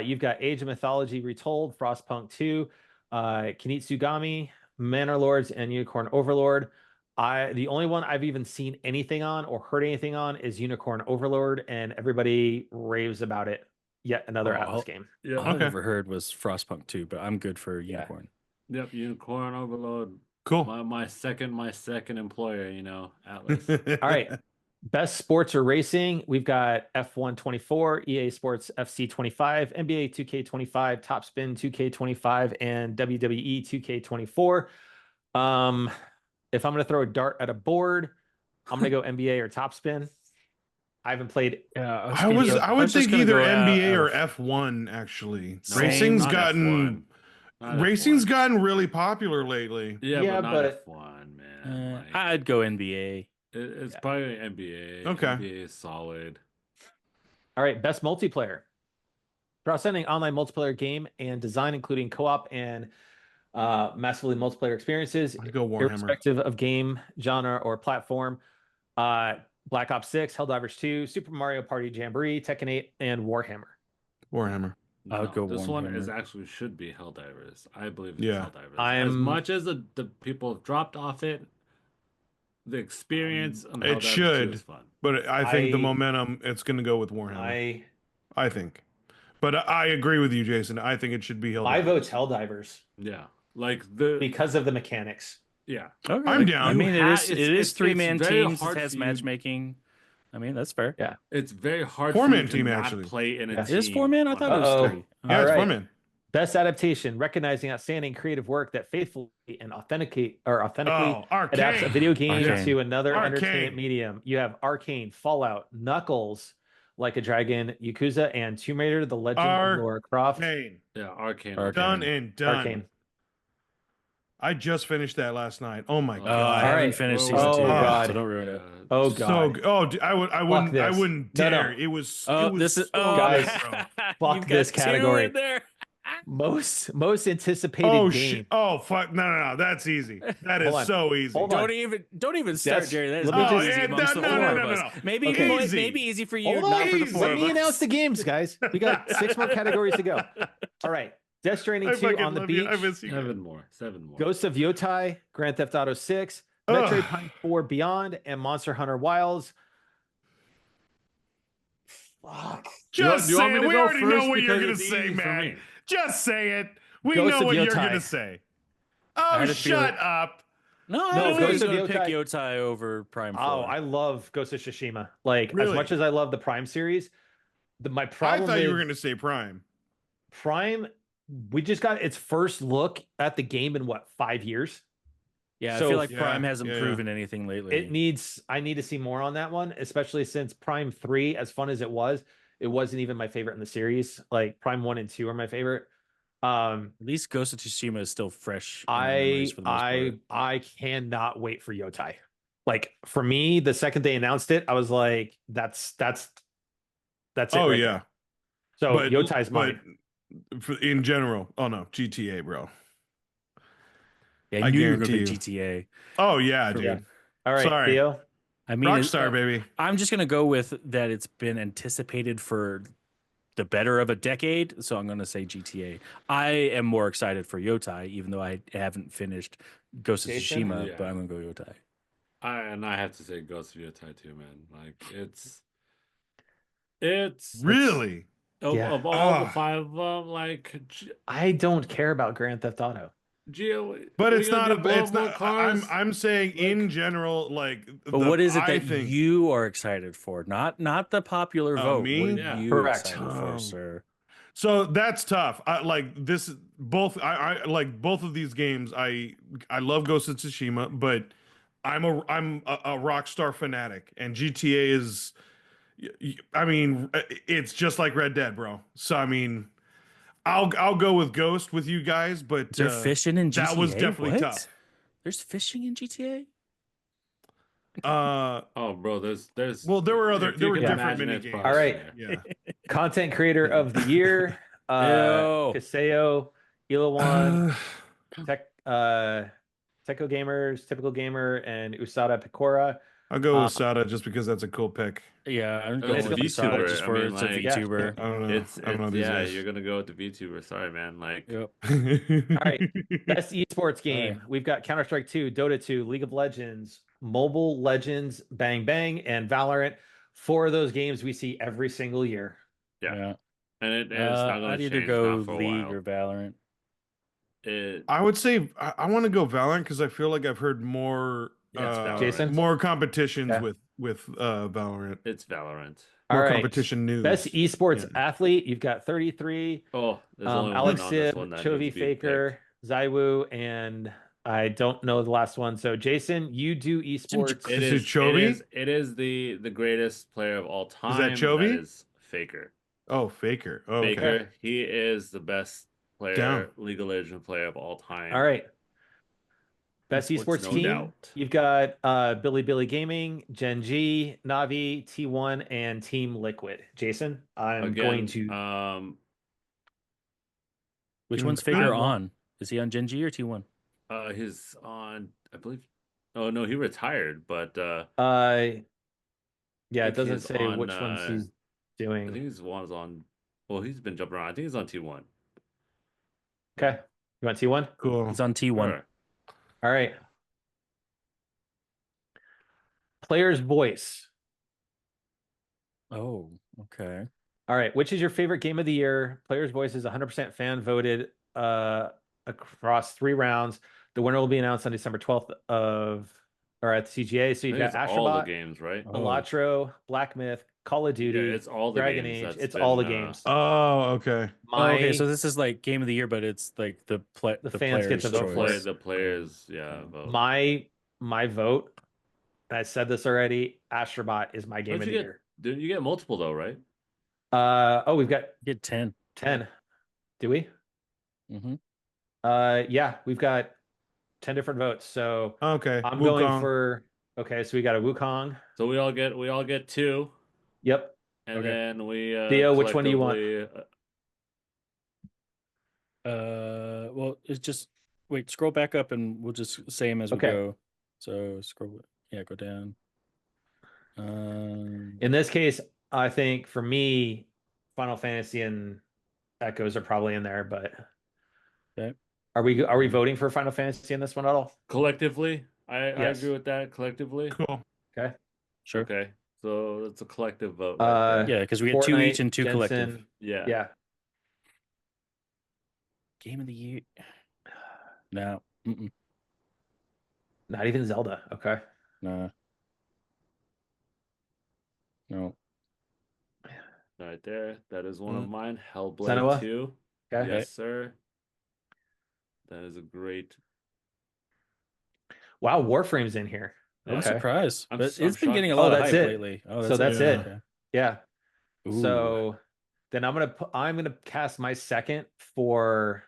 You've got Age of Mythology Retold, Frostpunk 2, Kinitsugami, Manor Lords, and Unicorn Overlord. The only one I've even seen anything on or heard anything on is Unicorn Overlord, and everybody raves about it. Yet another Atlas game. Yeah, all I've ever heard was Frostpunk 2, but I'm good for Unicorn. Yep, Unicorn Overload. Cool. My second employer, Atlas. All right. Best sports or racing. We've got F1 24, EA Sports FC 25, NBA 2K25, Top Spin 2K25, and WWE 2K24. If I'm going to throw a dart at a board, I'm going to go NBA or Top Spin. I haven't played. Yeah, I would just think gonna either go out NBA or of- F1 actually. Same, Racing's not gotten F1. Not racing's F1. gotten really popular lately. Yeah, Yeah, but not but- F1, man. Like, I'd go NBA. it's probably NBA. Okay. NBA is solid. All right. Best multiplayer. For outstanding online multiplayer game and design, including co-op and massively multiplayer experiences, I'd go Warhammer. irrespective of game, genre, or platform. Black Ops 6, Helldivers 2, Super Mario Party Jamboree, Tekken 8, and Warhammer. Warhammer. I would go This one is Warhammer. actually should be Helldivers. I believe it's Yeah. Helldivers. As much as the people have dropped off it, the experience on It Helldivers 2 should, is fun. but I think the I- momentum, it's going to go with Warhammer. I I think. But I agree with you, Jason. I think it should be Helldivers. my vote's Helldivers Yeah, like the because of the mechanics. yeah. Okay. I'm down. I mean, it's- it is it's 3-man very teams. hard It has for you- matchmaking. I mean, that's fair. Yeah. It's very hard Four-man for you team, to not actually. play in a Yeah. team. It is 4-man. I thought it was Uh-oh. 3. Yeah, it's All right. Foreman. Best adaptation, recognizing outstanding creative work that faithfully and authentically Oh, adapts a Arcane. video game Arcane. to another Arcane. entertainment medium. You have Arcane, Fallout, Knuckles, Like a Dragon, Yakuza, and Tomb Raider: The Legend of Lara Croft. Arcane. Yeah, Arcane. Arcane. Done and done. Arcane. I just finished that last night. Oh my Oh, I god. haven't right. finished Oh, season 2, God. so don't ruin it. Oh So god. I wouldn't this. wouldn't No, no. dare. It was Oh, it was this is so Guys, good, bro. fuck You've this got 2 category. in there. Most anticipated Oh game. shit. Oh fuck. No. That's easy. That is Hold on. so easy. Hold on. Don't even start, That's- Jerry. That is let me not just- easy Oh, amongst no, the no, 4 no, of no, us. no. Maybe Okay. maybe easy for you, Hold not on. for the easy. 4 Let of me us. announce the games, guys. We got 6 more categories to go. All right. Death Stranding I 2 fucking on the love beach. you. I miss you. 7 more. 7 more. Ghosts of Yotai, Grand Theft Auto 6, Ugh. Metroid Prime 4 Beyond, and Monster Hunter Wilds. Fuck. Just You want say me it. to We go already know first what you're because gonna it's say, easy for man. me? Just say it. We Ghost know of what you're Yotai. gonna say. I Oh, had a feeling- shut up. No, No, I was Ghost of going to pick Yotai- Yotai over Prime 4. Oh, I love Ghost of Tsushima. Like, as Really? much as I love the Prime series, my I problem thought you with were gonna say Prime. Prime, we just got its first look at the game in what, 5 years? Yeah, I So- feel like Yeah, Prime hasn't yeah. proven anything lately. I need to see more on that one, especially since Prime 3, as fun as it wasn't even my favorite in the series. Like Prime 1 and 2 are my favorite. At least Ghost of Tsushima is still fresh. in our memories for the most part. I cannot wait for Yotai. Like for me, the second they announced it, I was like, that's it. Oh right yeah. there. So Yotai's mine. In general, oh no, GTA, bro. Yeah, I I knew you were going to guarantee pick GTA. Oh yeah, dude. Yeah. All right, Sorry. Theo. I mean, Rockstar, baby. I'm just going to go with that it's been anticipated for the better of a decade, so I'm going to say GTA. I am more excited for Yotai, even though I haven't finished Ghost of Jason? Tsushima, Yeah. but I'm going to go Yotai. I have to say Ghost of Yotai too, man. Like it's Really? Yeah. of all the Ah. 5 of them, like I don't care about Grand Theft Auto. Geo. But we it's gonna not. do It's Volvo not. cars? I'm saying in general, like. But what is it I that think, you are excited for? Not the popular Oh, vote. me? What are Yeah. you Correct. excited Oh. for, sir? So that's tough. I like this. Both. I like both of these games. I love Ghost of Tsushima, but I'm a Rockstar fanatic, and GTA is. I mean, it's just like Red Dead, bro. So I mean, I'll go with Ghost with you guys, but Is there fishing in GTA? that was definitely What? tough. There's fishing in GTA? Oh, bro, there's. Well, there were if you were can different imagine, mini it's games. probably All right. there. Yeah. Content creator of the year, Ew. Kaseo, Ilawan, Tech, Techo Gamers, Typical Gamer, and Usada Picora. I'll go with Sada just because that's a cool pick. Yeah, I'm It's going a with Kasada VTuber. just I for mean, it's a like- VTuber. I don't know. I don't know these yeah, guys. you're gonna go with the VTuber. Sorry, man. Like, Yep. All right. Best esports game. right. We've got Counter Strike 2, Dota 2, League of Legends, Mobile Legends, Bang Bang, and Valorant. 4 of those games we see every single year. Yeah. and it's not gonna I'd either change go now for a League while. or Valorant. I would say I want to go Valorant because I feel like I've heard more Yeah, it's Valorant. Jason? more competitions Yeah. with Valorant. It's Valorant. All More right. competition news. Best esports Yeah. athlete. You've got 33. Oh, there's only Alex one on this Sib, one that Chovy needs to be Faker, Zywoo, and I don't know the last one. So Jason, you do esports. picked. It Is it is Chovy? It is the greatest player of all time. Chovy? That is Faker. Oh, Faker. Oh, okay. Faker. He is the best player, Down. League of Legends player of all time. All right. Best Esports, esports no team. doubt. You've got Billy Gaming, Gen G, Navi, T1, and Team Liquid. Jason, I'm going to. Which Mm, one's I Faker don't know. on? Is he on Gen G or T1? He's on, I believe. Oh no, he retired, but yeah, I it think doesn't he's say on, which ones he's I think doing. he's one's on Well, he's been jumping around. I think he's on T1. Okay. You want T1? Cool. It's on T1. Sure. All right. Player's voice. Oh, okay. All right. Which is your favorite game of the year? Player's voice is 100% fan voted across 3 rounds. The winner will be announced on December 12th or at the CGA. So I you've think got it's all the Astrobot, games, right? Oh. Balatro, Black Myth, Call of Duty, Yeah, it's all the Dragon games. Age. That's It's all the been, games. Oh, okay. Oh, okay, so this is like game of the year, but it's like the fans get players' to vote for choice. it. the players, yeah. Vote. My vote, and I said this already, Astrobot is my game Don't of you the get? year. Didn't you get multiple though, right? We've got Get 10. 10. Do we? Mm-hmm. Yeah, we've got 10 different votes. So Okay. I'm Wukong. going for okay, so we got a Wukong. So we all get 2, Yep. and Okay. then we Theo, which one do you want? collectively, Well, it's just wait, scroll back up and we'll just say them as we Okay. go. So go down. In this case, I think for me, Final Fantasy and Echoes are probably in there, but Okay. are we voting for Final Fantasy in this one at all? collectively, I Yes. agree with that. Collectively, Cool. Okay. Sure. okay. So it's a collective vote. Right there. Yeah, because we had 2 each and 2 Fortnite, collective. Jensen, Yeah. Yeah. Game of the year. No. Mm-mm. Not even Zelda. Okay. No. No. Right there. That is one of mine. Senua? Hellblade 2. Okay. Yes, sir. That is a great. Wow, Warframe's in here. I'm Okay. surprised. I'm But s- it's I'm been getting a shocked. lot Oh, of that's hype it. lately. Oh, So that's it. Okay. Yeah. Ooh. So then I'm gonna cast my second for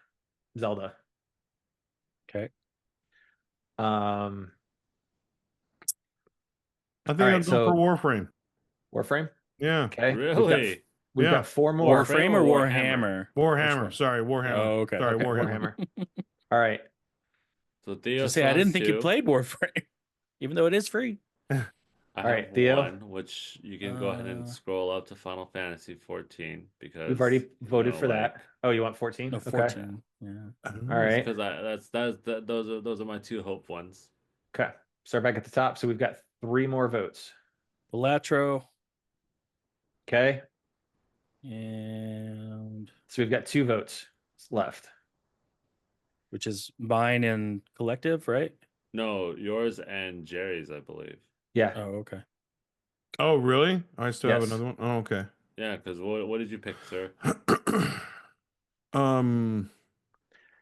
Zelda. Okay. Um, I think All right, I'll go so- for Warframe. Warframe. Yeah. Okay. Really? We've Yeah. got 4 more. Warframe or Warhammer? Warhammer? Warhammer. one? Sorry, Warhammer. Oh, okay. Sorry, Okay. Warhammer. All right. So Theo. So say I didn't think you two. played Warframe, even though it is free. I All have right, Theo. 1, which you can go ahead and Uh, scroll up to Final Fantasy 14 because We've already voted know, for like, that. Oh, you want 14? No, Okay. 14. Yeah. All right. Because those are my 2 hope ones. Okay. Start back at the top. So we've got 3 more votes. Balatro Okay. and So we've got 2 votes left. which is mine and collective, right? No, yours and Jerry's, I believe. Yeah. Oh, okay. Oh, really? I still have Yes. another one. Oh, okay. Yeah, because what did you pick, sir?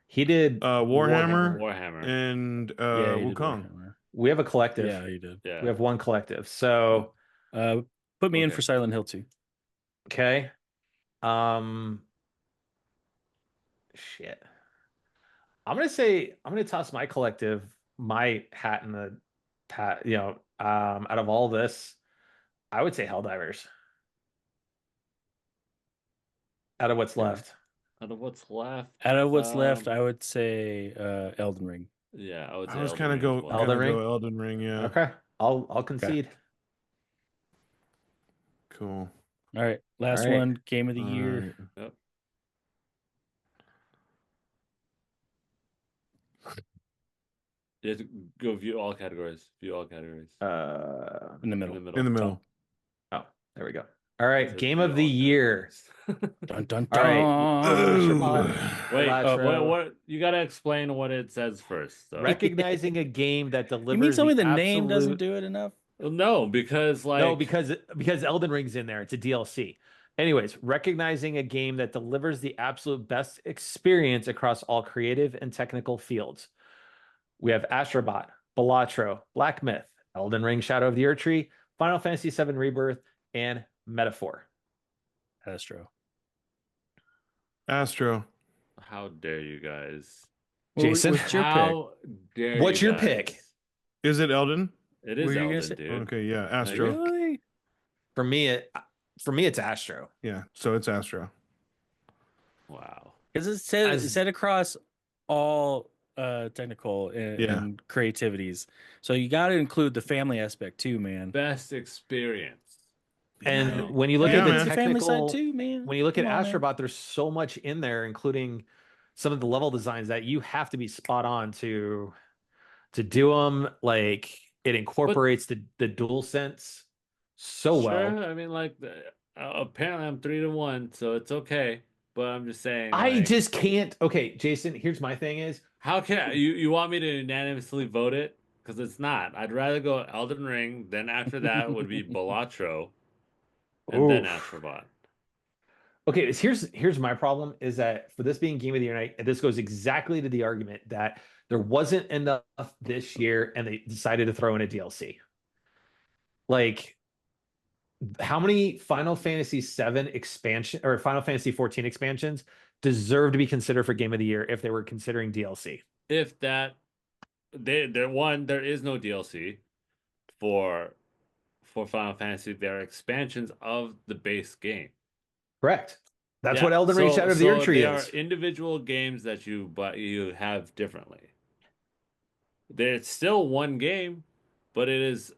He did Warhammer Warhammer. and Yeah, you did Wukong. Warhammer. We have a collective. Yeah, you did. Yeah. We have 1 collective. So Put me in Okay. for Silent Hill 2. okay. Shit. I'm gonna toss my collective, my hat in the hat, out of all this, I would say Helldivers. Out of what's Yeah. left. Out of what's left? Out of what's left, Um, I would say Elden Ring. Yeah, I would say I was Elden kind of Ring as go well. Elden Ring? Elden Ring. Yeah. Okay. I'll concede. Cool. All right, last All right. one, game of the year. Alright. Yep. You have to go view all categories. View all categories. In the middle. In the middle. In the middle. Oh, there we go. All right, It says game view of the all year. categories. Dun dun All right. Ooh. Wait, Balatro. what? You gotta explain what it says first. though. Recognizing a game that delivers You mean tell me the the name doesn't absolute- do it enough? No, because like No, because Elden Ring's in there. It's a DLC. Anyways, recognizing a game that delivers the absolute best experience across all creative and technical fields. We have Astrobot, Balatro, Black Myth, Elden Ring, Shadow of the Erdtree, Final Fantasy VII Rebirth, and Metaphor. Astro. Astro. how dare you guys? Jason? What's your pick? How dare What's you your pick? guys? Is it Elden? It is Were you gonna Elden, say- dude. Okay, yeah, Astro. Really? For me, it's Astro. Yeah, so it's Astro. Wow. Because it says As- set across all technical and, Yeah. and creativities. So you got to include the family aspect too, man. Best experience. And when you look Yeah, at the man. Family technical, side too, man. when you look at Come on, man. Astrobot, there's so much in there, including some of the level designs that you have to be spot on to do them. Like it incorporates the dual sense so well. I mean, like, apparently I'm 3-1, so it's okay. But I'm just saying, I like, just can't. Okay, Jason, here's my thing is how can you want me to unanimously vote it? Because it's not. I'd rather go Elden Ring. Then after that would be Balatro, and then oof. Astrobot. Okay, here's my problem is that for this being Game of the Year night, and this goes exactly to the argument that there wasn't enough this year and they decided to throw in a DLC. Like, how many Final Fantasy VII expansion or Final Fantasy 14 expansions deserve to be considered for Game of the Year if they were considering DLC? If that, there is no DLC for Final Fantasy. There are expansions of the base game. Correct. That's Yeah, what Elden Ring Shadow of the Erdtree they is. are individual games that you have differently. It's still one game, but it is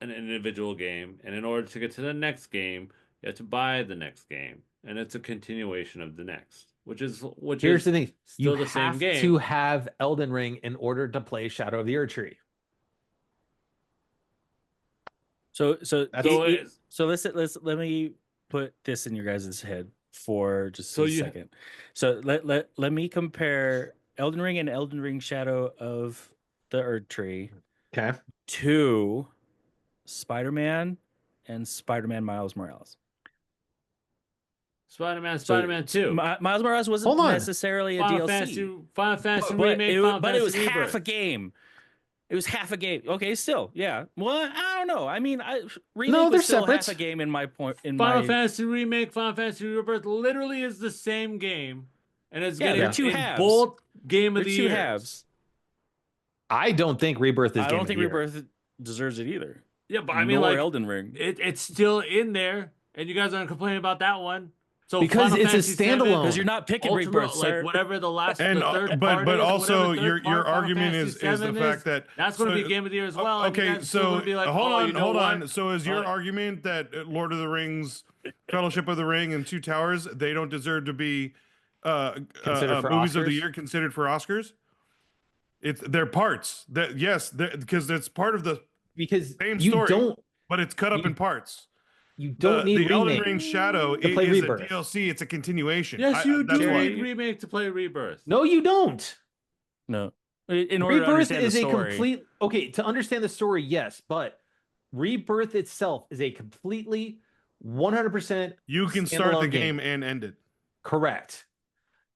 an individual game, and in order to get to the next game, you have to buy the next game, and it's a continuation of the next, Here's the thing: still you the same have game. to have Elden Ring in order to play Shadow of the Erdtree. So That's- let me put this in your guys' head for just So a you- second. So let me compare Elden Ring and Elden Ring Shadow of the Erdtree Okay. to Spider-Man and Spider-Man Miles Morales. Spider-Man 2. Miles Morales wasn't Hold on. necessarily a Final DLC. Fantasy but Remake, Final but it was Fantasy half Rebirth. a game. It was half a game. Okay, still, yeah. Well, I don't know. I mean, Remake No, they're was still separate. half a game in my point. Final Fantasy Remake, Final Fantasy Rebirth literally is the same game, and it's getting they're two in halves. both Game of They're the two Years. halves. I don't think Rebirth is I Game don't of the think Year. Rebirth deserves it either. Yeah, but I mean, Nor like, Elden Ring. it's still in there, and you guys aren't complaining about that one. So Because Final it's a Fantasy VII, standalone. Because you're not picking Ultimate, Rebirth, like sir. whatever the last, And the third but part is, also whatever third your part argument Final is Fantasy the VII fact that that's going to so- be Game of the Year as well. and you Okay, guys still so gonna be like, hold oh, on, you know hold on. what? So is your argument that Lord of the Rings, Fellowship of the Ring, and Two Towers they don't deserve to be Considered for movies of the Oscars? year considered for Oscars? They're parts that yes, because it's part of the Because same you story, don't but it's cut up you- in parts. you don't need the Elden remake. Ring Shadow to play is Rebirth. a DLC. It's a continuation. Yes, you that's do why. need Remake to play Rebirth. No, you don't. No. In order to Rebirth understand is the a story. complete okay to understand the story, yes, but Rebirth itself is a completely 100% You can start the standalone game and end it. correct.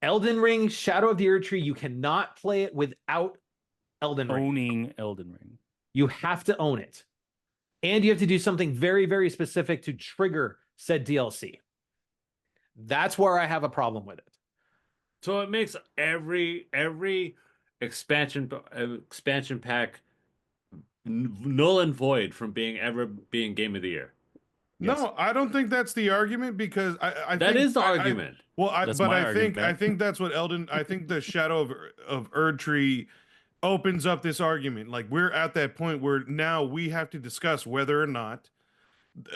Elden Ring, Shadow of the Erdtree, you cannot play it without Elden Ring. Owning Elden Ring. You have to own it. And you have to do something very, very specific to trigger said DLC. That's where I have a problem with it. So it makes every expansion pack null and void from being Game of the Year. Yes. No, I don't think that's the argument because I That think is the argument. That's my argument. I think that's what I think the Shadow of Erdtree opens up this argument. Like we're at that point where now we have to discuss whether or not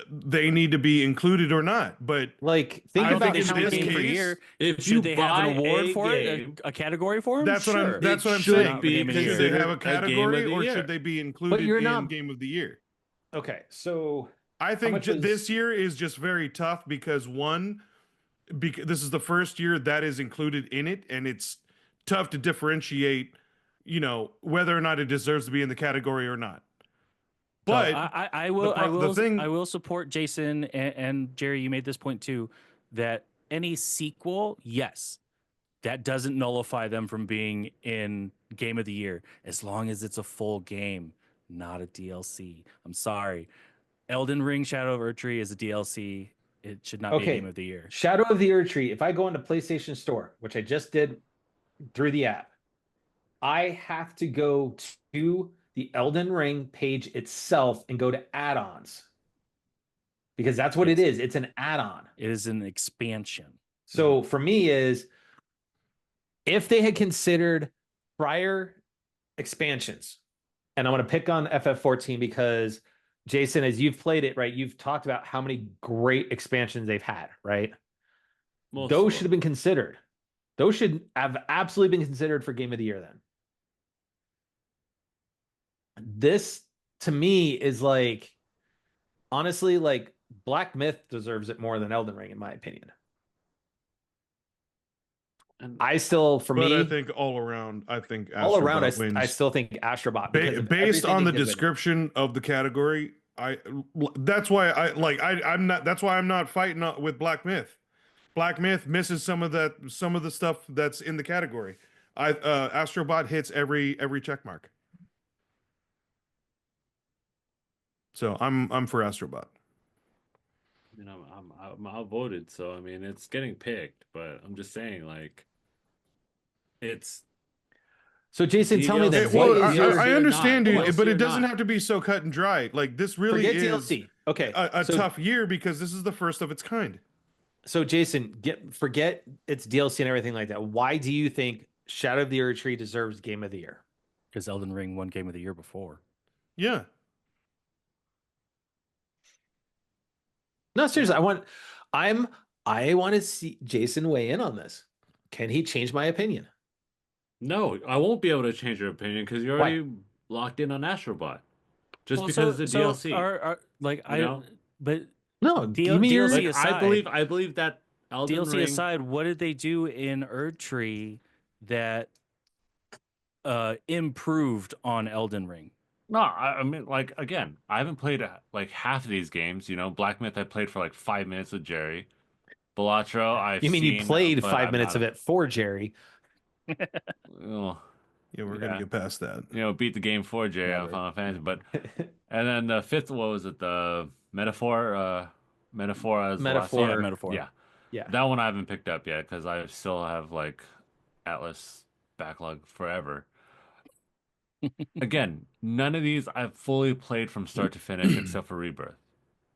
they need to be included or not. But Like, I think don't about think how in this many Game for case, year. If Should they have buy an award for game, it? A category for them? that's what Sure. I'm that's what I'm should saying. be Game of the Should Year. they have a considered a Game of category the or Year. should they be included you're in not- Game of the Year? Okay, so I think much was- this year is just very tough because this is the first year that is included in it, and it's tough to differentiate, whether or not it deserves to be in the category or not. But I will thing- support Jason and Jerry. You made this point too, that any sequel, yes, that doesn't nullify them from being in Game of the Year as long as it's a full game, not a DLC. I'm sorry, Elden Ring Shadow of Erdtree is a DLC. It should not be a Okay. Game of the Year. Shadow of the Erdtree, if I go into PlayStation Store, which I just did through the app, I have to go to the Elden Ring page itself and go to add-ons. Because that's what it is. It's an add-on. It is an expansion. So for me is if they had considered prior expansions, and I'm going to pick on FF14 because Jason, as you've played it, right? You've talked about how many great expansions they've had, right? Those should have been considered. Those should have absolutely been considered for Game of the Year then. This, to me, is like, honestly, like Black Myth deserves it more than Elden Ring, in my opinion. And I still, for But me, I think all around, all around, wins. I still think Astrobot because of based everything on they the did with it. description of the category. That's why I'm not. That's why I'm not fighting with Black Myth. Black Myth misses some of the stuff that's in the category. Astrobot hits every check mark. So I'm for Astrobot. you know, I'm outvoted, so I mean, it's getting picked, but I'm just saying, like, it's So, Jason, tell me then, DLC what Well, is your I understand, not. dude, but DLC it or doesn't not. have to be so cut and dry. Like this really forget is DLC? Okay, a so, tough year because this is the first of its kind. So, Jason, forget its DLC and everything like that. Why do you think Shadow of the Erdtree deserves Game of the Year? Because Elden Ring won Game of the Year before. Yeah. No, seriously, I want to see Jason weigh in on this. Can he change my opinion? No, I won't be able to change your opinion because you're Why? already locked in on Astrobot. Just Well, because it's a DLC. But No, D- give me your. DLC Like, aside, I believe that Elden DLC Ring. aside, what did they do in Erdtree that improved on Elden Ring? No, I mean, like, again, I haven't played like half of these games. You know, Black Myth I played for like 5 minutes with Jerry. Balatro, I've You mean you seen, played but 5 minutes of it for Jerry? Oh, Yeah, we're gonna Yeah. get past that. you know, beat the game for Jerry on Never. Final Fantasy. But and then the fifth, what was it? The Metaphor, Metaphor as the last Metaphor. one? Yeah, Metaphor. Yeah, Yeah. that one I haven't picked up yet because I still have like Atlas backlog forever. Again, none of these I've fully played from start to finish except for Rebirth.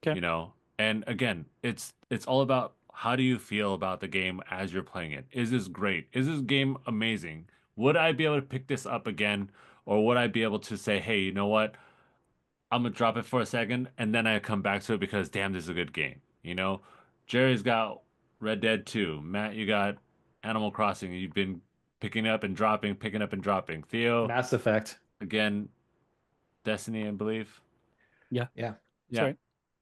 Okay. You know, and again, it's all about how do you feel about the game as you're playing it. Is this great? Is this game amazing? Would I be able to pick this up again, or would I be able to say, hey, you know what? I'm gonna drop it for a second and then I come back to it because damn, this is a good game. You know, Jerry's got Red Dead 2. Matt, you got Animal Crossing. You've been picking up and dropping, picking up and dropping. Theo, Mass Effect. again, Destiny, I believe. Yeah. Yeah, right.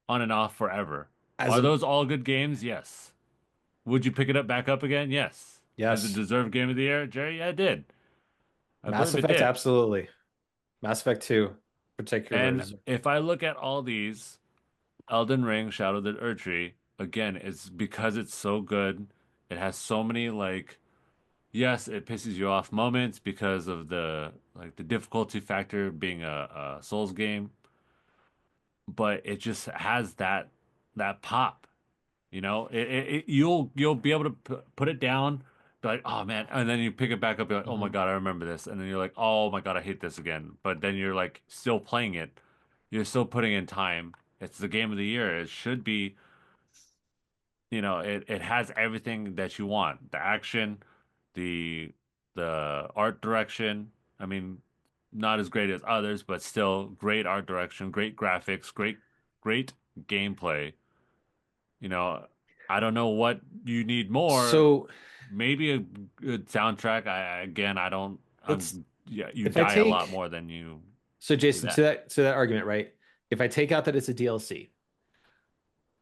on and off forever. As Are a- those all good games? Yes. Would you pick it up back up again? Yes. Yes. Does it deserve Game of the Year, Jerry? Yeah, it did. I Mass believe it Effect, did. absolutely. Mass Effect 2, particularly. And if I look at all these, Elden Ring, Shadow of the Erdtree, again, it's because it's so good. It has so many like, yes, it pisses you off moments because of the difficulty factor being a Souls game, but it just has that pop. You know, you'll be able to put it down, be like, oh man, and then you pick it back up, you're like, oh my God, I remember this, and then you're like, oh my God, I hate this again. But then you're like still playing it, you're still putting in time. It's the game of the year. It should be, you know, it has everything that you want. The action, the art direction. I mean, not as great as others, but still great art direction, great graphics, great gameplay. You know, I don't know what you need more. So Maybe a good soundtrack. I don't. Let's- Yeah, you if I die a lot take- more than you. So Jason, that. to that argument, right? If I take out that it's a DLC,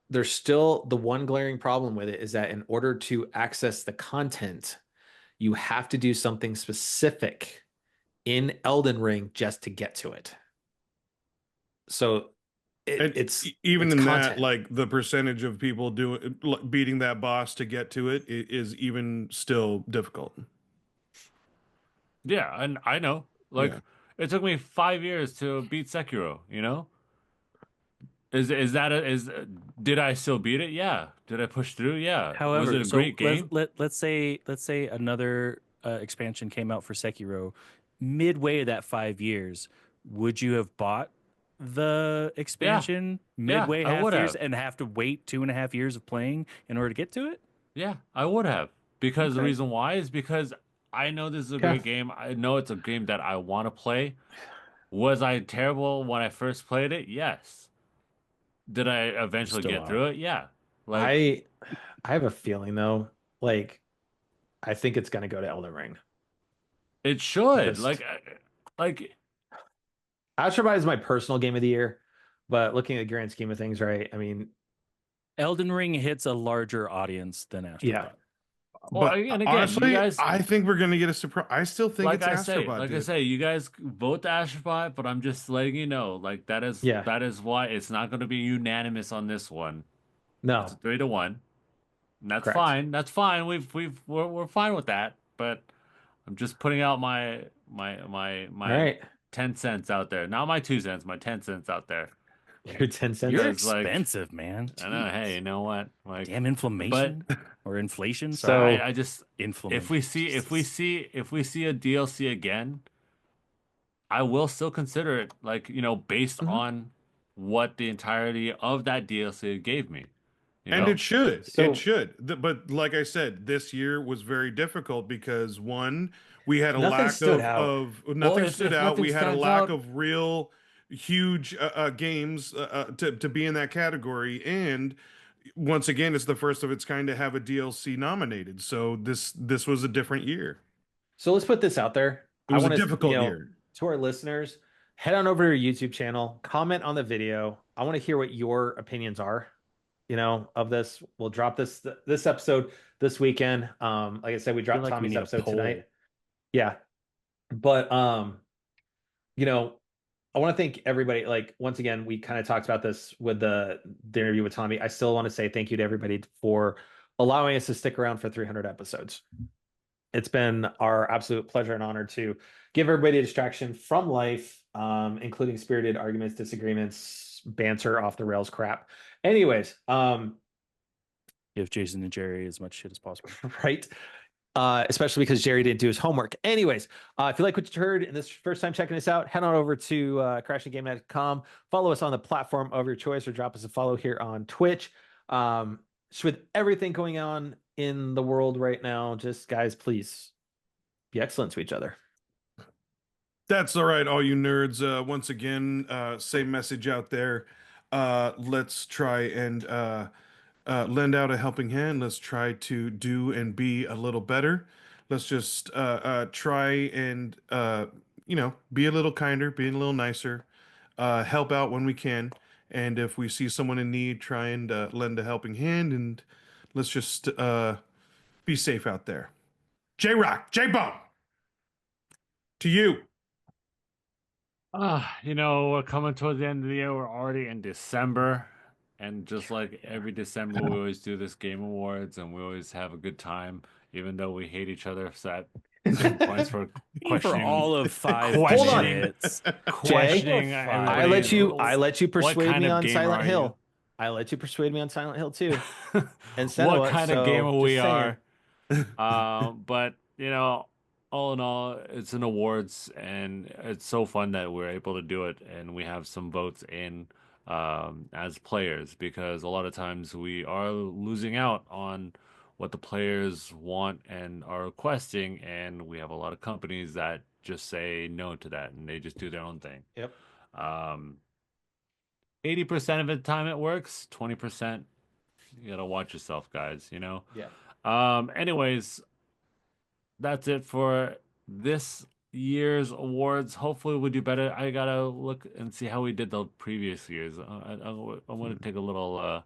there's still the one glaring problem with it is that in order to access the content, you have to do something specific in Elden Ring just to get to it. So it's even it's in content. that, like the percentage of people beating that boss to get to it is even still difficult. Yeah, and I know. Like, Yeah. it took me 5 years to beat Sekiro. You know, is did I still beat it? Yeah. Did I push through? Yeah. However, was it a so great game? let's say another expansion came out for Sekiro midway of that 5 years. Would you have bought the expansion midway I half would years have. and have to wait 2.5 years of playing in order to get to it? Yeah, I would have. Because the Okay. reason why is because I know this is a Okay. great game. I know it's a game that I want to play. Was I terrible when I first played it? Yes. Did I eventually Still get are. through it? Yeah. Like I have a feeling though, like I think it's gonna go to Elden Ring. it should. Just Like Astrobot is my personal game of the year, but looking at the grand scheme of things, right? I mean, Elden Ring hits a larger audience than Astrobot. yeah. well, But and again, honestly, you guys, I think we're gonna get a surprise. I still think it's Astrobot, like I dude. say, you guys vote the Astrobot, but I'm just letting you know, like Yeah. that is why it's not going to be unanimous on this one. It's a No. 3-1. And that's Correct. fine. That's fine. We're fine with that. But I'm just putting out my All right. 10 cents out there. Not my 2 cents, my 10 cents out there. You're 10 cents. You're Because, like, expensive, man. I know, hey, Jeez. you know what? Like, Damn inflammation or inflation. So- Sorry, I just inflammation. if we see a DLC again, I will still consider it, like, based Mhm. on what the entirety of that DLC gave me. And it should. So- It should. But like I said, this year was very difficult because one, we had a Nothing lack stood out. of nothing if stood out. nothing We had a stands lack out- of real huge games to be in that category. And once again, it's the first of its kind to have a DLC nominated. So this was a different year. So let's put this out there. It was a wanna, difficult year. To our listeners, head on over to your YouTube channel, comment on the video. I want to hear what your opinions are, of this. We'll drop this episode this weekend. Like I said, we dropped like we Tommy's need a episode poll. tonight. Yeah. But I want to thank everybody. Like, once again, we kind of talked about this with the interview with Tommy. I still want to say thank you to everybody for allowing us to stick around for 300 episodes. It's been our absolute pleasure and honor to give everybody a distraction from life, including spirited arguments, disagreements, banter, off the rails crap. Anyways, Give Jason and Jerry as much shit as possible. right? Especially because Jerry didn't do his homework. Anyways, if you like what you heard and this is your first time checking us out, head on over to crashinggamenet.com. Follow us on the platform of your choice or drop us a follow here on Twitch. So with everything going on in the world right now, just guys, please be excellent to each other. That's all right, all you nerds. Once again, same message out there. Let's try and lend out a helping hand. Let's try to do and be a little better. Let's just try and be a little kinder, be a little nicer, help out when we can, and if we see someone in need, try and lend a helping hand. And let's just be safe out there. J-Rock, J-Bone, to you. We're coming towards the end of the year. We're already in December. And just like every December, we always do this Game Awards and we always have a good time, even though we hate each other at certain points for For questioning. all of 5 Hold on. minutes. questioning I let you what persuade kind me of on gamer Silent are Hill. you? I let you persuade me on Silent Hill too. And What kind of gamer we just are. saying. But all in all, it's an awards and it's so fun that we're able to do it and we have some votes in as players, because a lot of times we are losing out on what the players want and are requesting, and we have a lot of companies that just say no to that and they just do their own thing. Yep. 80% of the time it works, 20% you gotta watch yourself, guys, Yeah. Anyways, that's it for this year's awards. Hopefully we'll do better. I gotta look and see how we did the previous years. I want to take a little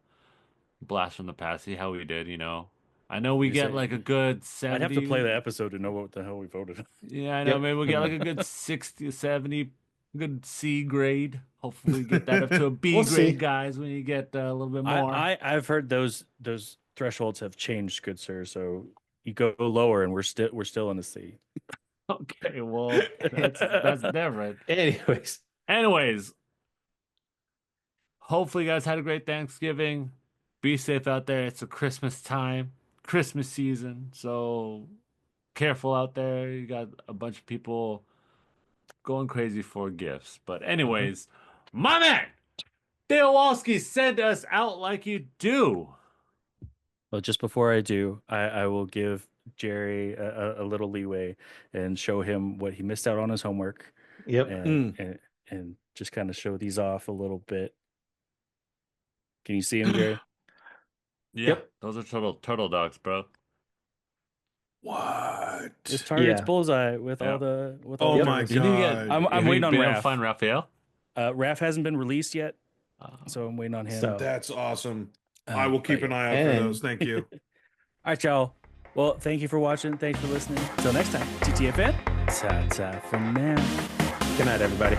blast from the past, see how we did. I know we get like a good 70. I'd have to play the episode to know what the hell we voted. Yeah, I know. Yep. Maybe we'll get like a good 60, 70, good C grade. Hopefully get that up to a B We'll grade, see. guys, when you get a little bit more. I've heard those thresholds have changed, good sir. So you go lower, and we're still in the C. Okay, well, that's different. Anyways, Hopefully you guys had a great Thanksgiving. Be safe out there. It's a Christmas time, Christmas season. So careful out there. You got a bunch of people going crazy for gifts. But anyways, my man, Theowalski, send us out like you do. Well, just before I do, I will give Jerry a little leeway and show him what he missed out on his homework. yep. And just kind of show these off a little bit. Can you see him, Gary? Yeah, Yep. those are turtle dogs, bro. What? It's Target's Yeah. bullseye with all Yep. the Oh the my turtles. You didn't get. God. I'm waiting on Been able to Raph. find Raphael. Raph hasn't been released yet, Oh. so I'm waiting on him. So- That's awesome. I will keep but an eye out for and- those. Thank you. All right, y'all. Well, thank you for watching. Thanks for listening. Until next time, TTFN. Ta-ta for now. Good night, everybody.